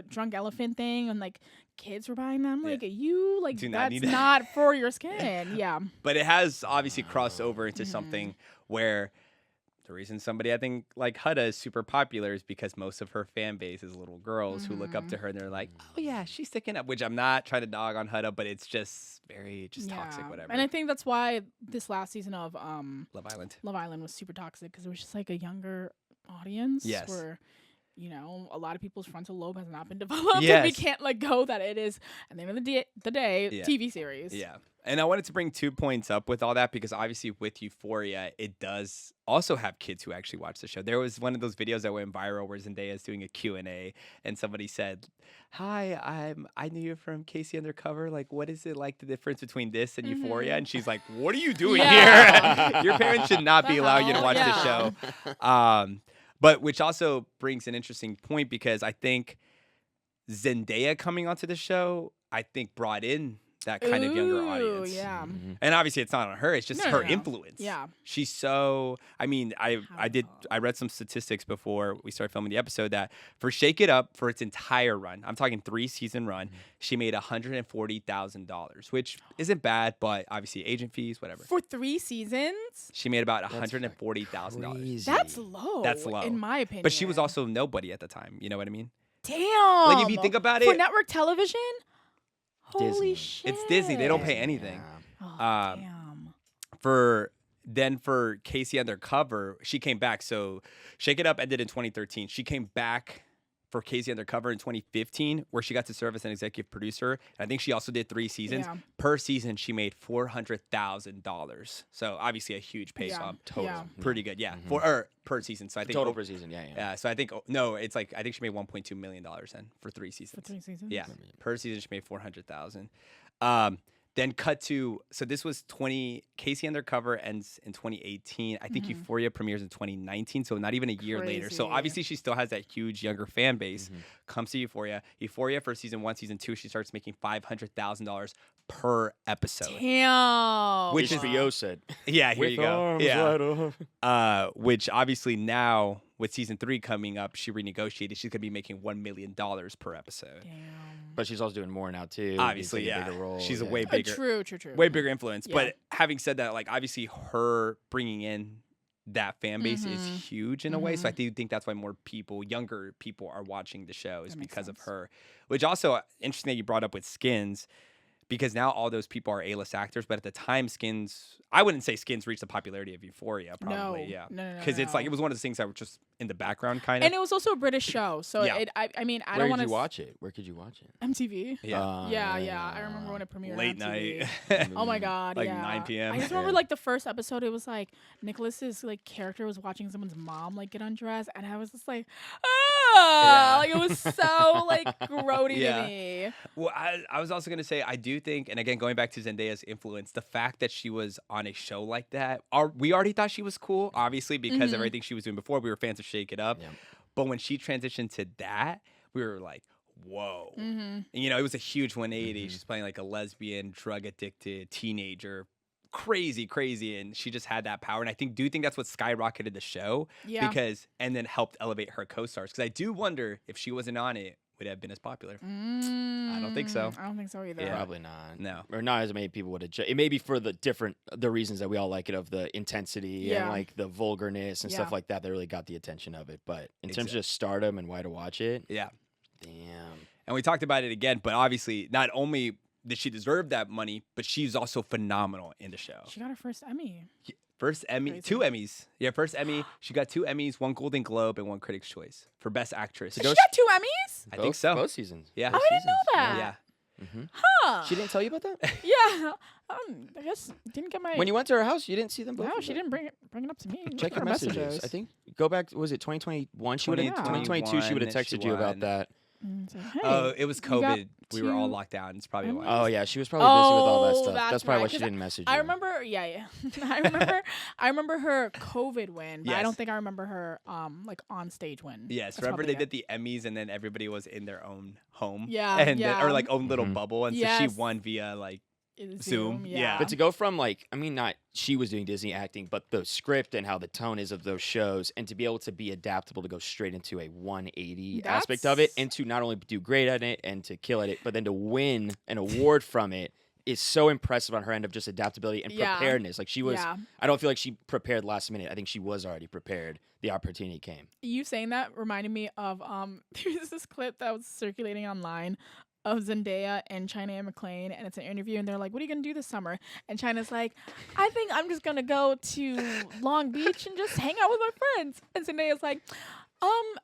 drunk elephant thing, and like kids were buying them. Like you, like Do not that's need that. not for your skin. Yeah, But it has obviously crossed over into something where the reason somebody I think like Hutta is super popular is because most of her fan base is little girls who look up to her and they're like, oh yeah, she's sticking up. Which I'm not trying to dog on Hutta, but it's just very toxic, whatever. And I think that's why this last season of Love Island. Love Island was super toxic because it was just like a younger audience. Yes. Where, you know, a lot of people's frontal lobe has not been developed. Yes. And we can't let go that it is, at the end of the day, TV series. Yeah. And I wanted to bring 2 points up with all that because obviously with Euphoria, it does also have kids who actually watch the show. There was one of those videos that went viral where Zendaya is doing a Q&A and somebody said, hi, I knew you from Casey Undercover. Like, what is it like the difference between this and Euphoria? And she's like, what are you doing here? Your parents should not be allowing you to watch the show. But which also brings an interesting point because I think Zendaya coming onto the show, I think brought in that kind of younger audience. Yeah. And obviously it's not on her, it's just her influence. Yeah. She's so I mean, I read some statistics before we started filming the episode that for Shake It Up for its entire run, I'm talking 3-season run, she made $140,000, which isn't bad, but obviously agent fees, whatever. For 3 seasons? She made about $140,000. That's low. That's low. In my opinion. But she was also nobody at the time, you know what I mean? Damn. Like if you think about it, for network television? Disney. Holy shit. it's Disney. They don't pay anything. Oh, damn. For Casey Undercover, she came back. So Shake It Up ended in 2013. She came back for Casey Undercover in 2015, where she got to serve as an executive producer. And I think she also did 3 seasons. Yeah. Per season, she made $400,000. So obviously a huge pay bump. Total. Yeah. Pretty good, yeah. Per season. So I think Total per season, yeah. Yeah, so I think it's like I think she made $1.2 million then for 3 seasons. For 3 seasons? Yeah, per season she made $400,000. Then cut to this was Casey Undercover ends in 2018. I think Euphoria premieres in 2019, so not even a year later. So Crazy. obviously she still has that huge younger fan base. Comes to Euphoria. Euphoria for season 1, season 2, she starts making $500,000 per episode. Damn. Which is HBO said. Yeah, here With you go. arms Yeah. wide open. Which obviously now with season 3 coming up, she renegotiated. She's gonna be making $1 million per episode. Damn. But she's also doing more now too. Obviously, Taking a yeah. bigger role, She's a yeah. way bigger, True. way bigger influence. Yeah. But having said that, like obviously her bringing in that fan base is huge in a way. So I do think that's why more people, younger people, are watching the show is That makes because of sense. her. Which also interesting that you brought up with Skins. Because now all those people are A-list actors, but at the time, I wouldn't say Skins reached the popularity of Euphoria, probably, yeah. No. Because it's like, it was one of those things that were just in the background, kind of. And it was also a British show, so Yeah. I mean, I Where don't want did to you watch it? Where could you watch it? MTV. Yeah. Yeah. I remember when it premiered. Late on MTV. night. Oh my god, Like yeah. 9 p.m. I just remember Yeah. like the first episode. It was like Nicholas's like character was watching someone's mom like get undressed, and I was just like, like it was so like grody Yeah. to me. Well, I was also going to say, I do think, and again, going back to Zendaya's influence, the fact that she was on a show like that, we already thought she was cool, obviously, because of everything she was doing before. We were fans of Shake It Up. Yeah. But when she transitioned to that, we were like, whoa. And, you know, it was a huge 180. She's playing like a lesbian, drug-addicted teenager. Crazy. And she just had that power. And I do think that's what skyrocketed the show. Yeah. And then helped elevate her co-stars. Because I do wonder if she wasn't on it, would it have been as popular? I don't think so. I don't think so either. Yeah. Probably not. No. Or not as many people would have. It may be for the reasons that we all like it, of the intensity and Yeah. like the vulgarness and stuff Yeah. like that really got the attention of it. But in terms of Exactly. just stardom and why to watch it, Yeah. damn. And we talked about it again, but obviously not only did she deserve that money, but she's also phenomenal in the show. She got her first Emmy. First Emmy, Crazy. 2 Emmys. Yeah, first Emmy. She got 2 Emmys, 1 Golden Globe, and 1 Critics' Choice for Best Actress. She got 2 Emmys? I think so. Both seasons. Yeah. Both I didn't know seasons. that. Yeah. Huh. She didn't tell you about that? Yeah. I guess didn't get my. When you went to her house, you didn't see them both? No, she didn't bring it up to me. Check your Her messages. I think go back. Was it 2021? She would have 2022. She would have texted you about that. So, hey, Oh, it was you got COVID. We were all 2 locked down. It's probably why. Oh yeah, she was probably busy with all that Oh, stuff. that's That's probably why right, she 'cause didn't message you. I remember, yeah. I remember her COVID win, but I Yes. don't think I remember her like on stage win. Yes, That's remember probably they did the Emmys and then everybody was in their own home. Yeah, And yeah. or like own little bubble. And so Yes. she won via like Zoom, yeah. But to go from like, I mean, not she was doing Disney acting, but the script and how the tone is of those shows, and to be able to be adaptable to go straight into a 180 aspect of it, and to not only do great at it and to kill at it, but then to win an award from it is so impressive on her end of just adaptability and preparedness. Like she was, I don't feel like she prepared last minute. I think she was already prepared. The opportunity came. You saying that reminded me of there's this clip that was circulating online of Zendaya and China and McClain, and it's an interview, and they're like, "What are you gonna do this summer?" And China's like, "I think I'm just gonna go to Long Beach and just hang out with my friends." And Zendaya's like,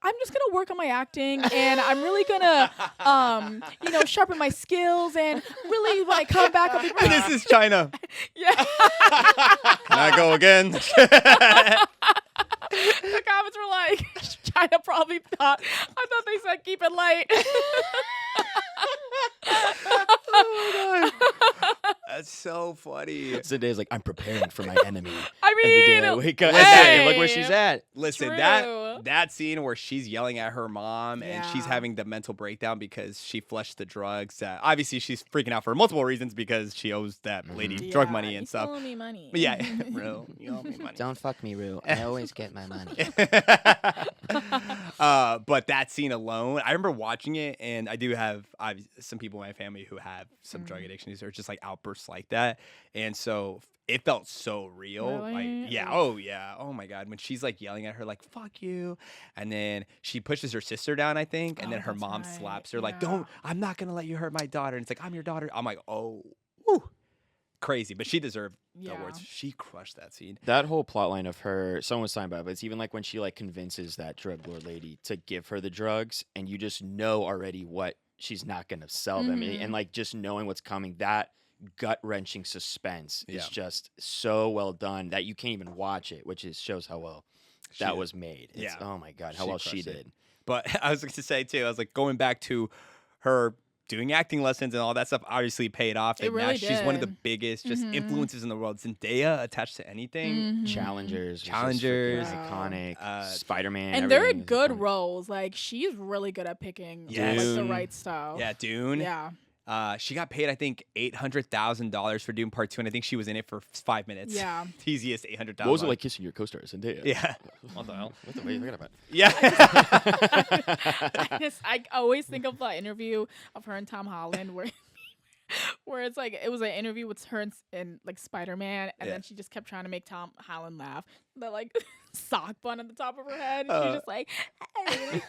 I'm just gonna work on my acting, and I'm really gonna, sharpen my skills and really like come back up." This is China. Yeah. Can I go again? The comments were like, China probably thought, I thought they said keep it light. Oh my God. That's so funny. Zendaya's like, I'm preparing for my enemy. I mean, every day I wake up. hey, And look where she's at. Listen, True. that scene where she's yelling at her mom and she's Yeah. having the mental breakdown because she flushed the drugs. Obviously, she's freaking out for multiple reasons because she owes that lady drug money and stuff. You owe me money. But yeah, real, you owe me money. Don't fuck me, Rue. I always get my money. But that scene alone, I remember watching it, and I do have some people in my family who have some drug addictions or just like outbursts like that, and so it felt so real. Really? Like, yeah, oh yeah, oh my God, when she's like yelling at her like "fuck you," and then she pushes her sister down, I think, and then her that's mom right. slaps her like, Yeah. "Don't, I'm not gonna let you hurt my daughter," and it's like, "I'm your daughter." I'm like, oh, whew. Crazy, but she deserved the Yeah. awards. She crushed that scene. That whole plot line of her, someone was talking about it, but it's even like when she like convinces that drug lord lady to give her the drugs, and you just know already what she's not going to sell them. And like just knowing what's coming, that gut-wrenching suspense is just so well done that you can't even watch it, which shows how well that was made. It's, oh my God, how well she did. But I was going to say too, I was like going back to her doing acting lessons and all that stuff obviously paid off. It And really now she's one of the did. biggest just influences in the world. Zendaya attached to anything. Challengers. Challengers. Iconic. Spider-Man. And they're everything is good iconic. roles. Like, she's really good at picking like, Yes. the right stuff. Yeah, Dune. Yeah. She got paid, I think, $800,000 for Dune Part 2, and I think she was in it for 5 minutes. Yeah. Easiest $800,000. What was it like kissing your co-star, Zendaya? Yeah. What the hell? What the way you forgot about? Yeah. I always think of the interview of her and Tom Holland where it's like it was an interview with her and like Spider-Man, and then she just kept trying to make Tom Holland laugh. The like sock bun at the top of her head, and she's just like, hey.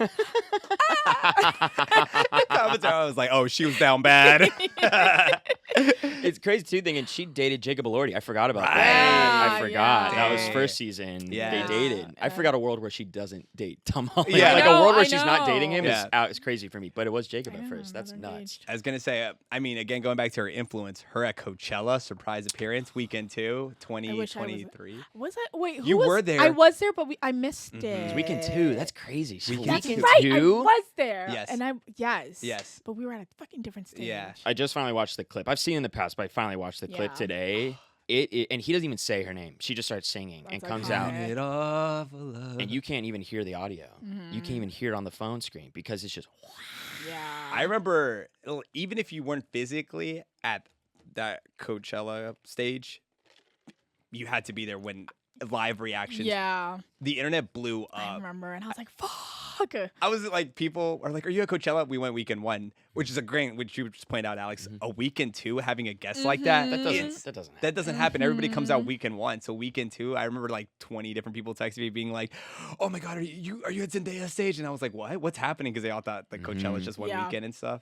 I was like, oh, she was down bad. It's crazy too, thinking she dated Jacob Elordi. I forgot about Right. that. I forgot. Yeah. That was Dang. first season. Yeah. They dated. I forgot a world where she doesn't date Tom Holland. Yeah. Like I a world know, where I she's not dating him know. is out. It's crazy for me. But it was Jacob I at know, first. That's they're nuts. engaged. I was going to say, I mean, again, going back to her influence, her at Coachella, surprise appearance, weekend 2, I wish I was 2023. Was that wait? Who You was, were there. I was there, but I missed it. It's weekend 2. That's crazy. Weekend That's two. right. I 2? was there. Yes. And yes. Yes. But we were at a fucking different stage. Yeah. I just finally watched the clip. I've seen it in the past, but I finally watched the clip Yeah. today. And he doesn't even say her name. She just starts singing and That's comes iconic. out. It off a love. And you can't even hear the audio. You can't even hear it on the phone screen because it's just. Yeah. I remember, even if you weren't physically at that Coachella stage, you had to be there when live reactions. Yeah. The internet blew I up. remember, and I was like, "Fuck." I was like, people are like, "Are you at Coachella?" We went weekend 1, which is a great, which you just pointed out, Alex. A weekend 2, having a guest like that. That it's- doesn't. That doesn't happen. Everybody comes out weekend 1. So weekend 2, I remember like 20 different people texting me being like, "Oh my God, are you at Zendaya stage?" And I was like, "What? What's happening?" Because they all thought that Coachella was just one Yeah. weekend and stuff.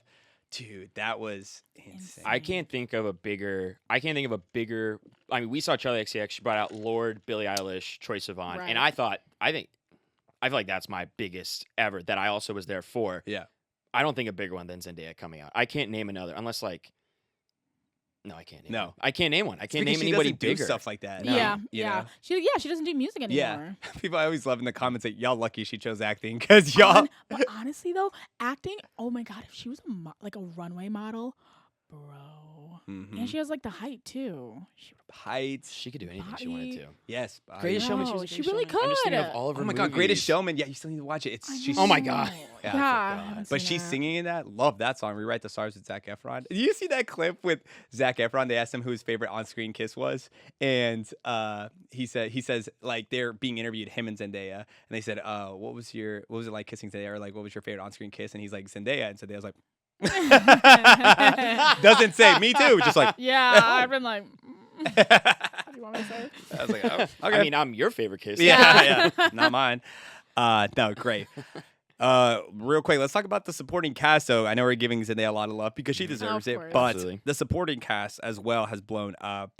Dude, that was insane. I can't think of a bigger. I mean, we saw Charlie XCX. She brought out Lord, Billie Eilish, Troye Sivan, Right. and I feel like that's my biggest ever that I also was there for. Yeah. I don't think a bigger one than Zendaya coming out. I can't name another unless like. No, I can't name No. one. I can't name one. I can't Because name she anybody doesn't do bigger. stuff like that. No. Yeah. You Yeah. know? She doesn't do music anymore. Yeah. People I always love in the comments that y'all lucky she chose acting because y'all. But honestly though, acting. Oh my God, if she was like a runway model, bro. Mhm. And she has like the height too. Height. She could do anything she wanted to. Yes. Greatest Showman. She, No, was a she Greatest really Showman. I'm just thinking of could. all of her Oh my God, Greatest movies. Showman. Yeah, you still need to watch it. I She's Oh my God. know. Yeah, I Yeah, I forgot. haven't But seen she's that. singing in that. Love that song. Rewrite the Stars with Zac Efron. Did you see that clip with Zac Efron? They asked him who his favorite on-screen kiss was, and he says like they're being interviewed, him and Zendaya, and they said, what was it like kissing Zendaya, or like what was your favorite on-screen kiss? And he's like Zendaya, and Zendaya's like doesn't say me too, just like Yeah, I've been like, how do you want me to say it? I was like, oh, okay. I mean, I'm your favorite kiss. yeah, not mine. No, great. Real quick, let's talk about the supporting cast. So I know we're giving Zendaya a lot of love because she deserves it, course. but Absolutely. the supporting cast as well has blown up.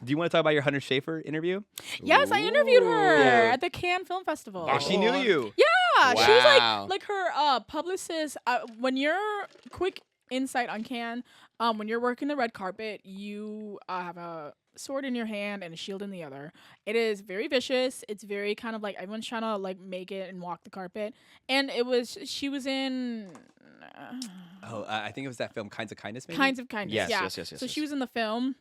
Do you want to talk about your Hunter Schafer interview? Yes, I interviewed her Ooh. at the Cannes Film Festival. Oh, she knew you. Yeah, she was Wow. like her publicist. When you're quick insight on Cannes, when you're working the red carpet, you have a sword in your hand and a shield in the other. It is very vicious. It's very kind of like everyone's trying to like make it and walk the carpet. And she was in I think it was that film Kinds of Kindness. Maybe? Kinds of Kindness. Yes, yeah. yes. So she was in the film.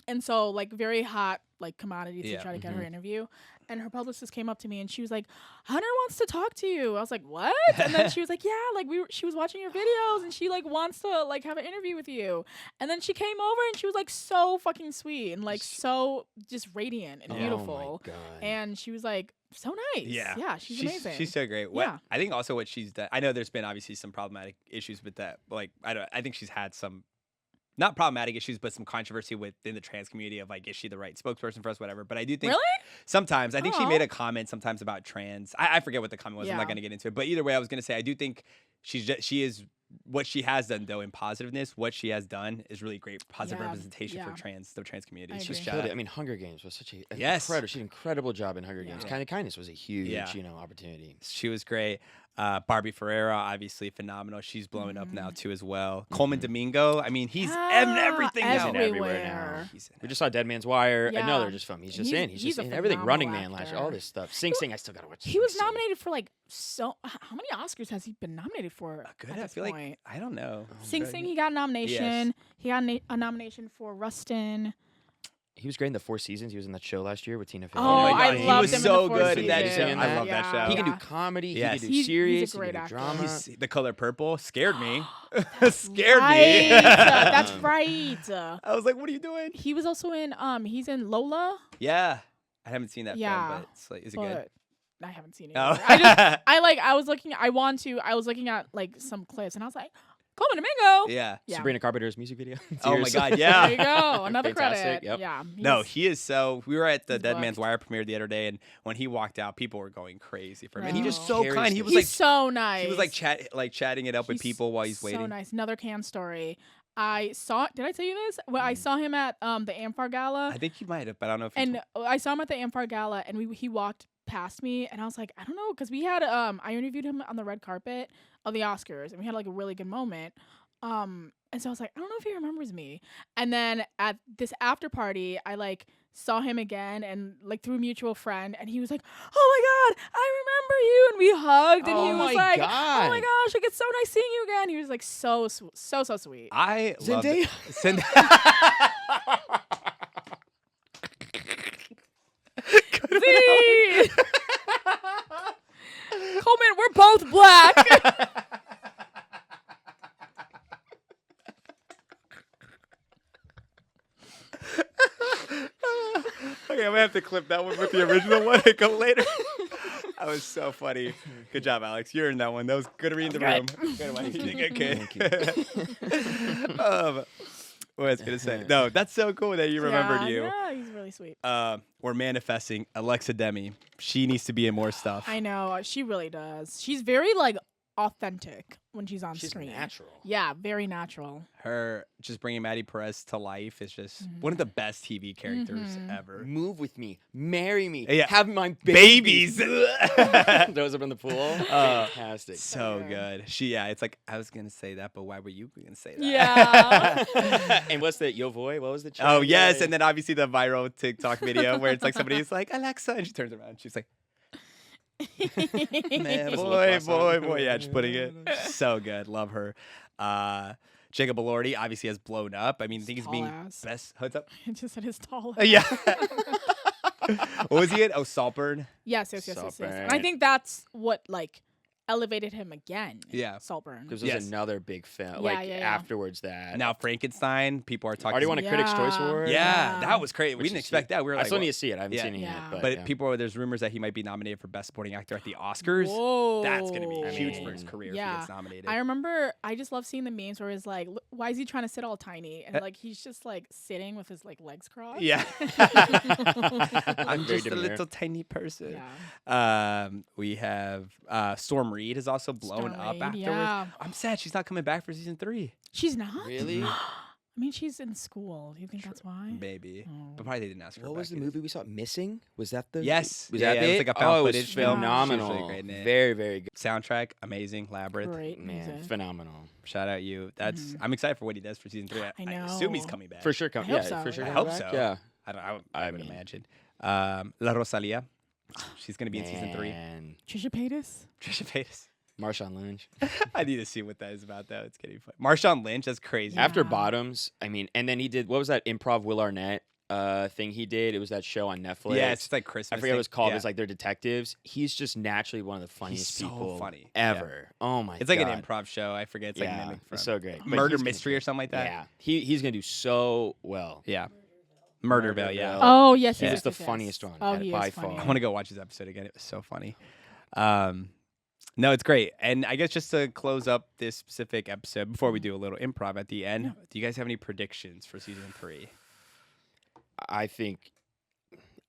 And so, like, very hot, like, commodity to Yeah. try to get her interview. And her publicist came up to me and she was like, Hunter wants to talk to you. I was like, what? And then she was like, yeah, like, she was watching your videos and she, like, wants to, like, have an interview with you. And then she came over and she was, like, so fucking sweet and, like, so just radiant and beautiful. Oh my God. And she was, like, so nice. Yeah, Yeah, she's amazing. She's so great. Yeah. I think also what she's done. I know there's been obviously some problematic issues with that. Like I think she's had some. Not problematic issues, but some controversy within the trans community of like, is she the right spokesperson for us, whatever. But I do think Really? sometimes, I think she Oh. made a comment sometimes about trans. I forget what the comment was. I'm Yeah. not going to get into it. But either way, I was going to say, I do think she is, what she has done though in positiveness, what she has done is really great positive Yeah, representation for yeah. the trans community. I So agree. shout Killed out. it. I mean, Hunger Games was such a Yes. incredible. She did an incredible job in Hunger Yeah. Games. Yeah. Kind of Kindness was a huge, Yeah. opportunity. She was great. Barbie Ferreira, obviously phenomenal. She's blowing up now too as well. Coleman Domingo, I mean, he's in everything now. He's in everywhere now. He's in We just saw Dead Man's Wire, Yeah. another just film. He's just He's- in. He's he's just a in everything. Running phenomenal Man last year, actor. all this stuff. Sing Sing, I still gotta watch. He was Sing Sing. nominated for, like, how many Oscars has he been nominated for? good. At I this feel point? like I don't know. Sing Sing, he got a nomination. He got a nomination for Rustin. He was great in the Four Seasons. He was in that show last year with Tina Fey. Oh, my I God, he loved was him so in the Four good in that Seasons. show. I love that show. He can do Yeah. comedy. Yes. He can do He's a serious. great he can do actor. drama. The Color Purple scared me. Scared Right. me. That's right. I was like, what are you doing? He was also in he's in Lola, Yeah. I haven't seen that Yeah, film, but it's like, is it good? but I haven't seen it. Oh. either. I was looking at like some clips and I was like, Coleman Domingo. Yeah. Yeah. Sabrina Carpenter's music video. Oh my Tears. God, There yeah. you go. Another Fantastic, credit. yep. Yeah. No, he's- he is so. We were at the he's Dead Man's booked. Wire premiere the other day, and when he walked out, people were going crazy for him. And he No. was so Carries kind. He the- was he's like, so nice. he was like chatting it up with He's people while he's waiting. So nice. Another Can story. I saw. Did I tell you this? Well, I saw him at the Amphar Gala, I think you might have, but I don't know if. and I saw him at the Amphar Gala, and he walked past me, and I was like, I don't know, because we had I interviewed him on the red carpet of the Oscars, and we had like a really good moment. And so I was like, I don't know if he remembers me. And then at this after party, I like saw him again and like through a mutual friend, and he was like, oh my God, I remember you. And we hugged, and Oh he was my like, God. oh my gosh, like it's so nice seeing you again. He was like so sweet. I love Zendaya. See? Coleman, we're both black. Okay, I'm gonna have to clip that one with the original one and go later. That was so funny. Good job, Alex. You earned that one. That was good to read the room. Good one. You did good, kid. What I was gonna say? No, that's so cool that you remembered you. Yeah, he's really sweet. We're manifesting Alexa Demi. She needs to be in more stuff. I know, she really does. She's very like authentic when she's on She's screen. natural. Yeah, very natural. Her just bringing Maddie Perez to life is just one of the best TV characters ever. Move with me. Marry me. Yeah. Have my Babies. Throws up in the pool. Fantastic. So good. It's like, I was going to say that, but why were you going to say that? Yeah. And what's the Yo Voy? What was the Oh, chant? yes. And then obviously the viral TikTok video where it's like somebody's like, Alexa, and she turns around and she's like, Man, boy. Yeah, just putting it. So good. Love her. Jacob Elordi obviously has blown up. I mean, I think he's Tall being ass. best. What's up? I just said his tall. Yeah. What was he in? Oh, Saltburn. Yes. And I Saltburn. think that's what like elevated him again. Yeah. Saltburn. Because Yes. there's another big film. Yeah, Like yeah. afterwards that. Now Frankenstein. People are talking. Already won a Critics' Choice Yeah. Award. Yeah, Yeah. that was crazy. We Which didn't is expect that. We were I like, still what? need to see it. I haven't Yeah. seen it Yeah. yet. But yeah. people, there's rumors that he might be nominated for Best Supporting Actor at the Oscars. Whoa. That's gonna be I huge mean, for his career if yeah. he gets nominated. I remember I just love seeing the memes where it's like, why is he trying to sit all tiny? And like he's just like sitting with his like legs crossed. Yeah. I'm Very just a demure. little tiny person. Yeah. We have Storm Reed has also blown Storm up Reed, afterwards. yeah. I'm sad she's not coming back for season 3. She's not? Really? I mean, she's in school. Do you think that's why? Maybe. Oh. But probably they didn't ask her. What was the back movie we saw? Missing? Was that the? Yes. Was Yeah, that yeah, it was it? like a found oh, it was footage film. phenomenal. She was really great in it. Very, very good. Soundtrack, amazing. Labyrinth. Great Man, music. phenomenal. Shout out you. That's I'm excited for what he does for season 3. I know. assume he's coming back. For sure. I Yeah, hope so, for sure. yeah. I coming hope back, so. Yeah. I would mean- imagine. La Rosalia. She's gonna be in season 3. Man. Trisha Paytas? Trisha Paytas. Marshawn Lynch. I need to see what that is about though. It's getting fun. Marshawn Lynch, that's crazy. Yeah. After Bottoms, I mean, and then he did, what was that improv Will Arnett thing he did? It was that show on Netflix. Yeah, it's just like Christmas. I forget what it was called. Yeah. It's like they're detectives. He's just naturally one of the funniest so people funny. Yeah. ever. Oh my god. It's like an improv show. I forget. It's like Yeah, mimic from it's so great. But Murder he's gonna Mystery do- or something like that. Yeah. He's gonna do so well. Yeah. Murderville, yeah. Murderville. Oh, yes. He yes, was the yes, yes. funniest one Oh, he by is funny. far. I want to go watch this episode again. It was so funny. No, it's great. And I guess just to close up this specific episode, before we do a little improv at the end, do you guys have any predictions for season 3? I think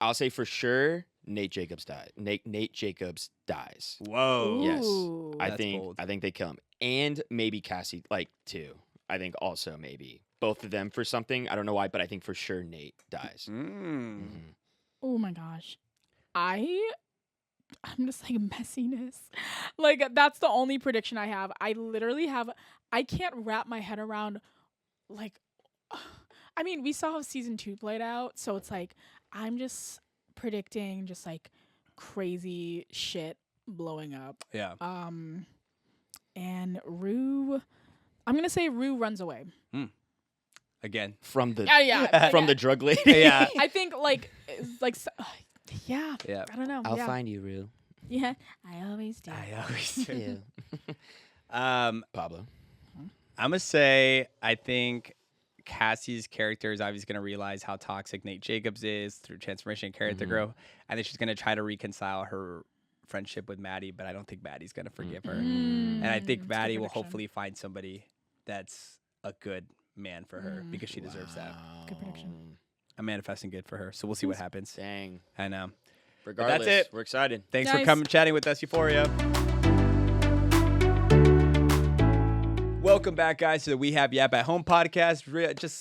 I'll say for sure Nate Jacobs died. Nate Jacobs dies. Whoa. Yes. Ooh. I That's think bold. I think they kill him. And maybe Cassie too. I think also maybe both of them for something. I don't know why, but I think for sure Nate dies. Mm. Mhm. Oh my gosh. I'm just like messiness. Like that's the only prediction I have. I literally I can't wrap my head around like I mean, we saw how season 2 played out, so it's like I'm just predicting just like crazy shit blowing up. Yeah. And Rue I'm going to say Rue runs away. Again. From the Yeah. from the drug lady. Yeah. I think like yeah. Yeah. I don't know. I'll yeah. find you, Rue. Yeah, I always do. I always do. Yeah. Pablo. I'm gonna say I think Cassie's character is obviously gonna realize how toxic Nate Jacobs is through transformation and character growth, and then she's gonna try to reconcile her friendship with Maddie, but I don't think Maddie's gonna forgive her, and I think That's a good Maddie will prediction. hopefully find somebody that's a good man for her because she deserves that. Good prediction. I'm manifesting good for her, so we'll see what happens. Dang. I know. Regardless, it. we're excited. Thanks for Nice. coming chatting with us, Euphoria. Welcome back, guys, to the We Have Yap at Home podcast.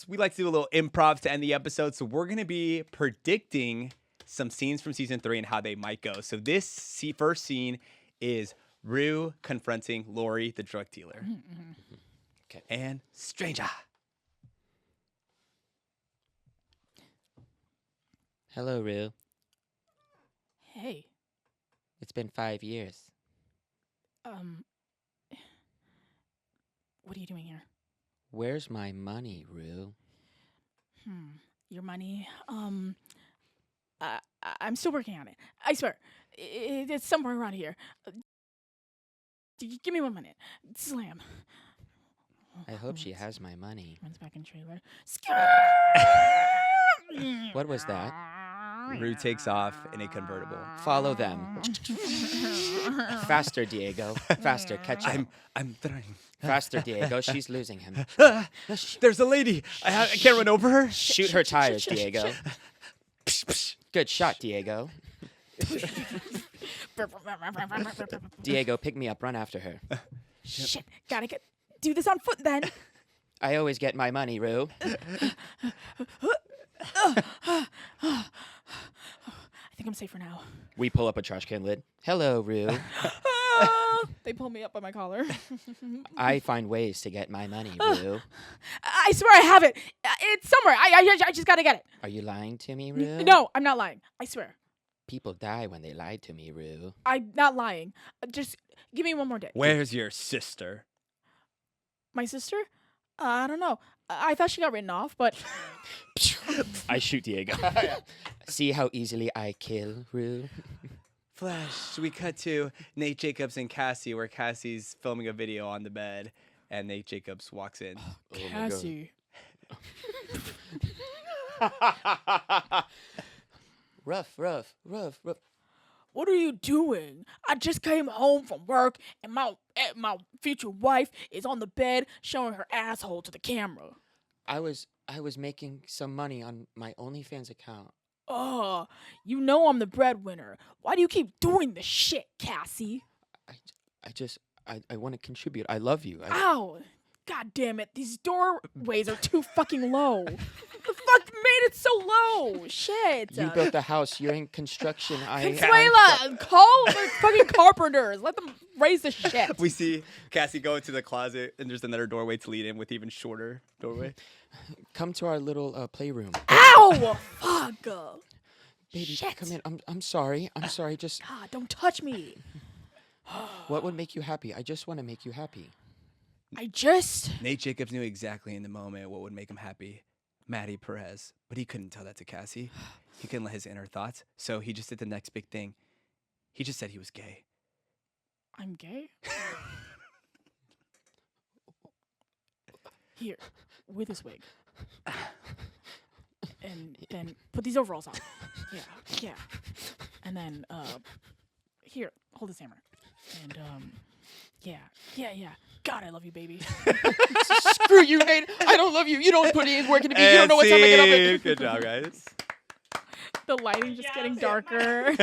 We like to do a little improv to end the episode, so we're gonna be predicting some scenes from season 3 and how they might go. So this first scene is Rue confronting Lori, the drug dealer, Okay. and Stranger. Hello, Rue. Hey, It's been 5 years. what are you doing here? Where's my money, Rue? Your money? I'm still working on it. I swear, it's somewhere around here. Give me 1 minute. Slam. I hope she has my money. Runs back in trailer. What was that? Rue takes off in a convertible. Follow them. Faster, Diego. Faster, catch up. I'm trying. Faster, Diego. She's losing him. There's a lady. I can't run over her. Shoot her tires, Diego. Good shot, Diego. Diego, pick me up. Run after her. Shit, gotta do this on foot then. I always get my money, Rue. I think I'm safe for now. We pull up a trash can lid. Hello, Rue. They pull me up by my collar. I find ways to get my money, Rue. I swear I have it. It's somewhere. I just gotta get it. Are you lying to me, Rue? No, I'm not lying. I swear. People die when they lied to me, Rue. I'm not lying. Just give me one more day. Where's your sister? My sister? I don't know. I thought she got written off, but I shoot Diego. See how easily I kill Rue? Flash, we cut to Nate Jacobs and Cassie, where Cassie's filming a video on the bed, and Nate Jacobs walks in. Oh my God. Cassie. Rough. What are you doing? I just came home from work, and my future wife is on the bed showing her asshole to the camera. I was making some money on my OnlyFans account. Oh, you know I'm the breadwinner. Why do you keep doing this shit, Cassie? I want to contribute. I love you. Ow! God damn it, these doorways are too fucking low. The fuck made it so low? Shit. You built the house. You're in construction. Consuela, call the fucking carpenters. Let them raise the shit. We see Cassie go into the closet, and there's another doorway to lead in with even shorter doorway. Come to our little playroom. Ow! Fuck. Baby, Shit. come in. I'm sorry. Just God, don't touch me. what would make you happy? I just want to make you happy. Nate Jacobs knew exactly in the moment what would make him happy. Maddie Perez. But he couldn't tell that to Cassie. He couldn't let his inner thoughts. So he just did the next big thing. He just said he was gay. I'm gay? Here, wear this wig. And then put these overalls on. Yeah. And then, here, hold this hammer. And, yeah. God, I love you, baby. Screw you, Nate. I don't love you. You don't put any work into me. You don't know what time I get up. Good job, guys. The lighting just getting darker.